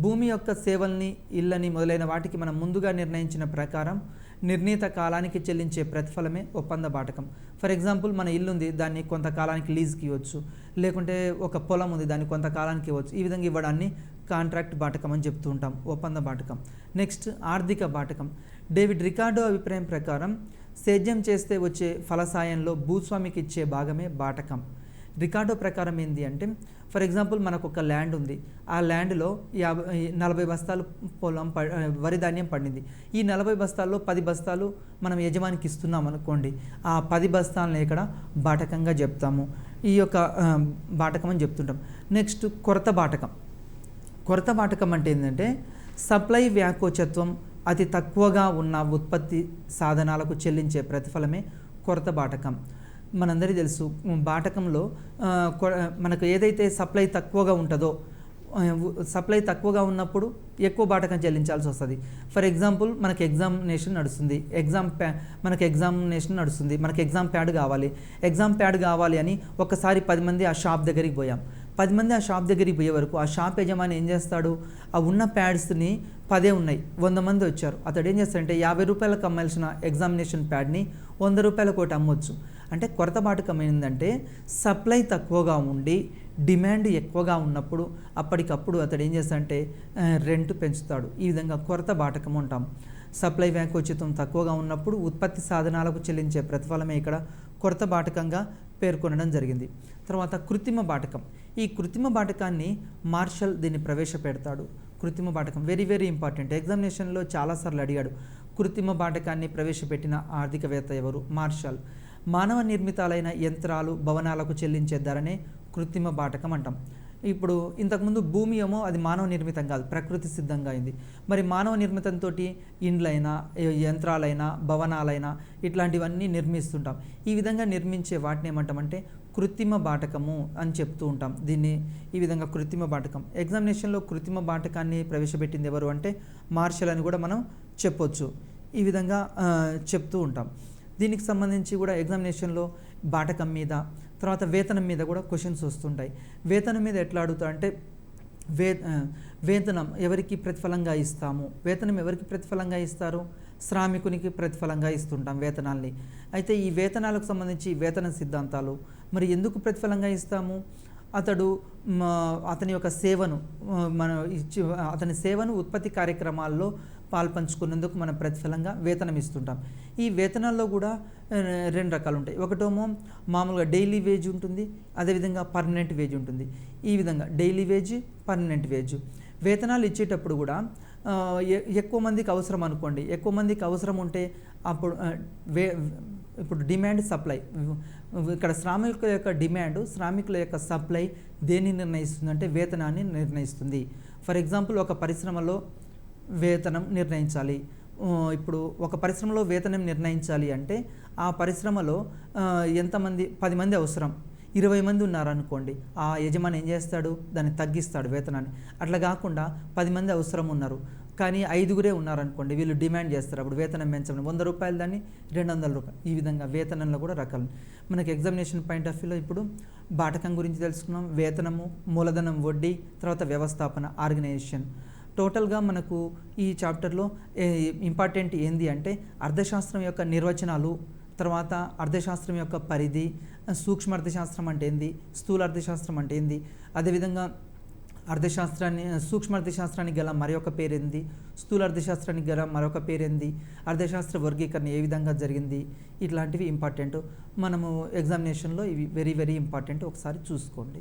భూమి యొక్క సేవల్ని, ఇళ్ళని మొదలైన వాటికి మనం ముందుగా నిర్ణయించిన ప్రకారం నిర్ణీత కాలానికి చెల్లించే ప్రతిఫలమే ఒప్పంద బాటకం. ఫర్ ఎగ్జాంపుల్, మన ఇల్లు ఉంది, దాన్ని కొంతకాలానికి లీజ్కి ఇవ్వచ్చు, లేకుంటే ఒక పొలం ఉంది, దాన్ని కొంతకాలానికి ఇవ్వచ్చు. ఈ విధంగా ఇవ్వడాన్ని కాంట్రాక్ట్ బాటకం అని చెప్తూ ఉంటాం, ఒప్పంద బాటకం. నెక్స్ట్ ఆర్థిక బాటకం. డేవిడ్ రికార్డో అభిప్రాయం ప్రకారం సేద్యం చేస్తే వచ్చే ఫలసాయంలో భూస్వామికి ఇచ్చే భాగమే బాటకం. రికార్డో ప్రకారం ఏంటి అంటే, ఫర్ ఎగ్జాంపుల్ మనకు ఒక ల్యాండ్ ఉంది, ఆ ల్యాండ్లో 40 బస్తాలు పొలం వరి ధాన్యం పండింది. ఈ 40 బస్తాల్లో 10 బస్తాలు మనం యజమానికి ఇస్తున్నాం అనుకోండి, ఆ 10 బస్తాలని ఇక్కడ బాటకంగా చెప్తాము. ఈ యొక్క బాటకం అని చెప్తుంటాం. నెక్స్ట్ కొరత బాటకం అంటే ఏంటంటే, సప్లై వ్యాకోచత్వం అతి తక్కువగా ఉన్న ఉత్పత్తి సాధనాలకు చెల్లించే ప్రతిఫలమే కొరత బాటకం. మనందరికీ తెలుసు, బాటకంలో మనకు ఏదైతే సప్లై తక్కువగా ఉంటుందో, సప్లై తక్కువగా ఉన్నప్పుడు ఎక్కువ బాటకం చెల్లించాల్సి వస్తుంది. ఫర్ ఎగ్జాంపుల్, మనకు ఎగ్జామినేషన్ నడుస్తుంది, మనకి ఎగ్జామ్ ప్యాడ్ కావాలి అని ఒకసారి 10 మంది ఆ షాప్ దగ్గరికి పోయాం. 10 మంది ఆ షాప్ దగ్గరికి పోయే వరకు ఆ షాప్ యజమాని ఏం చేస్తాడు, ఆ ఉన్న ప్యాడ్స్ని 10 ఉన్నాయి, 100 మంది వచ్చారు, అతడు ఏం చేస్తాడంటే 50 రూపాయలకు అమ్మాల్సిన ఎగ్జామినేషన్ ప్యాడ్ని 100 రూపాయలకు ఒకటి అమ్మొచ్చు. అంటే కొరత బాటకం ఏంటంటే, సప్లై తక్కువగా ఉండి డిమాండ్ ఎక్కువగా ఉన్నప్పుడు అప్పటికప్పుడు అతడు ఏం చేస్తాడంటే రెంట్ పెంచుతాడు. ఈ విధంగా కొరత బాటకం ఉంటాం. సప్లై వ్యాకోచితం తక్కువగా ఉన్నప్పుడు ఉత్పత్తి సాధనాలకు చెల్లించే ప్రతిఫలమే ఇక్కడ కొరత బాటకంగా పేర్కొనడం జరిగింది. తర్వాత కృత్రిమ బాటకం. ఈ కృత్రిమ బాటకాన్ని మార్షల్ దీన్ని ప్రవేశపెడతాడు. కృత్రిమ బాటకం వెరీ వెరీ ఇంపార్టెంట్, ఎగ్జామినేషన్లో చాలాసార్లు అడిగాడు. కృత్రిమ బాటకాన్ని ప్రవేశపెట్టిన ఆర్థికవేత్త ఎవరు? మార్షల్. మానవ నిర్మితాలైన యంత్రాలు, భవనాలకు చెల్లించే ధరనే కృత్రిమ బాటకం అంటాం. ఇప్పుడు ఇంతకుముందు భూమి ఏమో అది మానవ నిర్మితం కాదు, ప్రకృతి సిద్ధంగా అయింది. మరి మానవ నిర్మితంతో ఇండ్లైనా, యంత్రాలైనా, భవనాలైనా ఇట్లాంటివన్నీ నిర్మిస్తుంటాం. ఈ విధంగా నిర్మించే వాటిని ఏమంటామంటే కృత్రిమ బాటకము అని చెప్తూ ఉంటాం. దీన్ని ఈ విధంగా కృత్రిమ బాటకం. ఎగ్జామినేషన్లో కృత్రిమ బాటకాన్ని ప్రవేశపెట్టింది ఎవరు అంటే మార్షల్ అని కూడా మనం చెప్పొచ్చు. ఈ విధంగా చెప్తూ ఉంటాం. దీనికి సంబంధించి కూడా ఎగ్జామినేషన్లో బాటకం మీద, తర్వాత వేతనం మీద కూడా క్వశ్చన్స్ వస్తుంటాయి. వేతనం మీద ఎట్లా అడుగుతారంటే, వేతనం ఎవరికి ప్రతిఫలంగా ఇస్తాము? వేతనం ఎవరికి ప్రతిఫలంగా ఇస్తారు? శ్రామికునికి ప్రతిఫలంగా ఇస్తుంటాం వేతనాల్ని. అయితే ఈ వేతనాలకు సంబంధించి వేతన సిద్ధాంతాలు, మరి ఎందుకు ప్రతిఫలంగా ఇస్తాము? అతడు అతని యొక్క సేవను మనం ఇచ్చి అతని సేవను ఉత్పత్తి కార్యక్రమాల్లో పాల్పంచుకున్నందుకు మనం ప్రతిఫలంగా వేతనం ఇస్తుంటాం. ఈ వేతనాల్లో కూడా రెండు రకాలు ఉంటాయి. ఒకటేమో మామూలుగా డైలీ వేజ్ ఉంటుంది, అదేవిధంగా పర్మనెంట్ వేజ్ ఉంటుంది. ఈ విధంగా డైలీ వేజ్, పర్మనెంట్ వేజ్ వేతనాలు ఇచ్చేటప్పుడు కూడా ఎక్కువ మందికి అవసరం అనుకోండి, ఎక్కువ మందికి అవసరం ఉంటే అప్పుడు ఇప్పుడు డిమాండ్ సప్లై, ఇక్కడ శ్రామికుల యొక్క డిమాండ్, శ్రామికుల యొక్క సప్లై దేన్ని నిర్ణయిస్తుంది అంటే వేతనాన్ని నిర్ణయిస్తుంది. ఫర్ ఎగ్జాంపుల్ ఒక పరిశ్రమలో వేతనం నిర్ణయించాలి. ఇప్పుడు ఒక పరిశ్రమలో వేతనం నిర్ణయించాలి అంటే ఆ పరిశ్రమలో ఎంతమంది 10 మంది అవసరం, 20 మంది ఉన్నారనుకోండి, ఆ యజమాని ఏం చేస్తాడు, దాన్ని తగ్గిస్తాడు వేతనాన్ని. అట్లా కాకుండా 10 మంది అవసరం ఉన్నారు కానీ 5గురే ఉన్నారనుకోండి, వీళ్ళు డిమాండ్ చేస్తారు, అప్పుడు వేతనం పెంచమని 100 రూపాయలు దాన్ని 200 రూపాయలు. ఈ విధంగా వేతనంలో కూడా రకాలు. మనకి ఎగ్జామినేషన్ పాయింట్ ఆఫ్ వ్యూలో ఇప్పుడు బాటకం గురించి తెలుసుకున్నాం, వేతనము, మూలధనం, వడ్డీ, తర్వాత వ్యవస్థాపన, ఆర్గనైజేషన్. టోటల్గా మనకు ఈ చాప్టర్లో ఇంపార్టెంట్ ఏంది అంటే అర్థశాస్త్రం యొక్క నిర్వచనాలు, తర్వాత అర్థశాస్త్రం యొక్క పరిధి, సూక్ష్మ అర్థశాస్త్రం అంటే ఏంది, స్థూల అర్థశాస్త్రం అంటే ఏంది, అదేవిధంగా సూక్ష్మ అర్థశాస్త్రానికి గల మరొక పేరేంది, స్థూల అర్థశాస్త్రానికి గల మరొక పేరేంది, అర్థశాస్త్ర వర్గీకరణ ఏ విధంగా జరిగింది, ఇట్లాంటివి ఇంపార్టెంట్. మనము ఎగ్జామినేషన్లో ఇవి వెరీ వెరీ ఇంపార్టెంట్, ఒకసారి చూసుకోండి.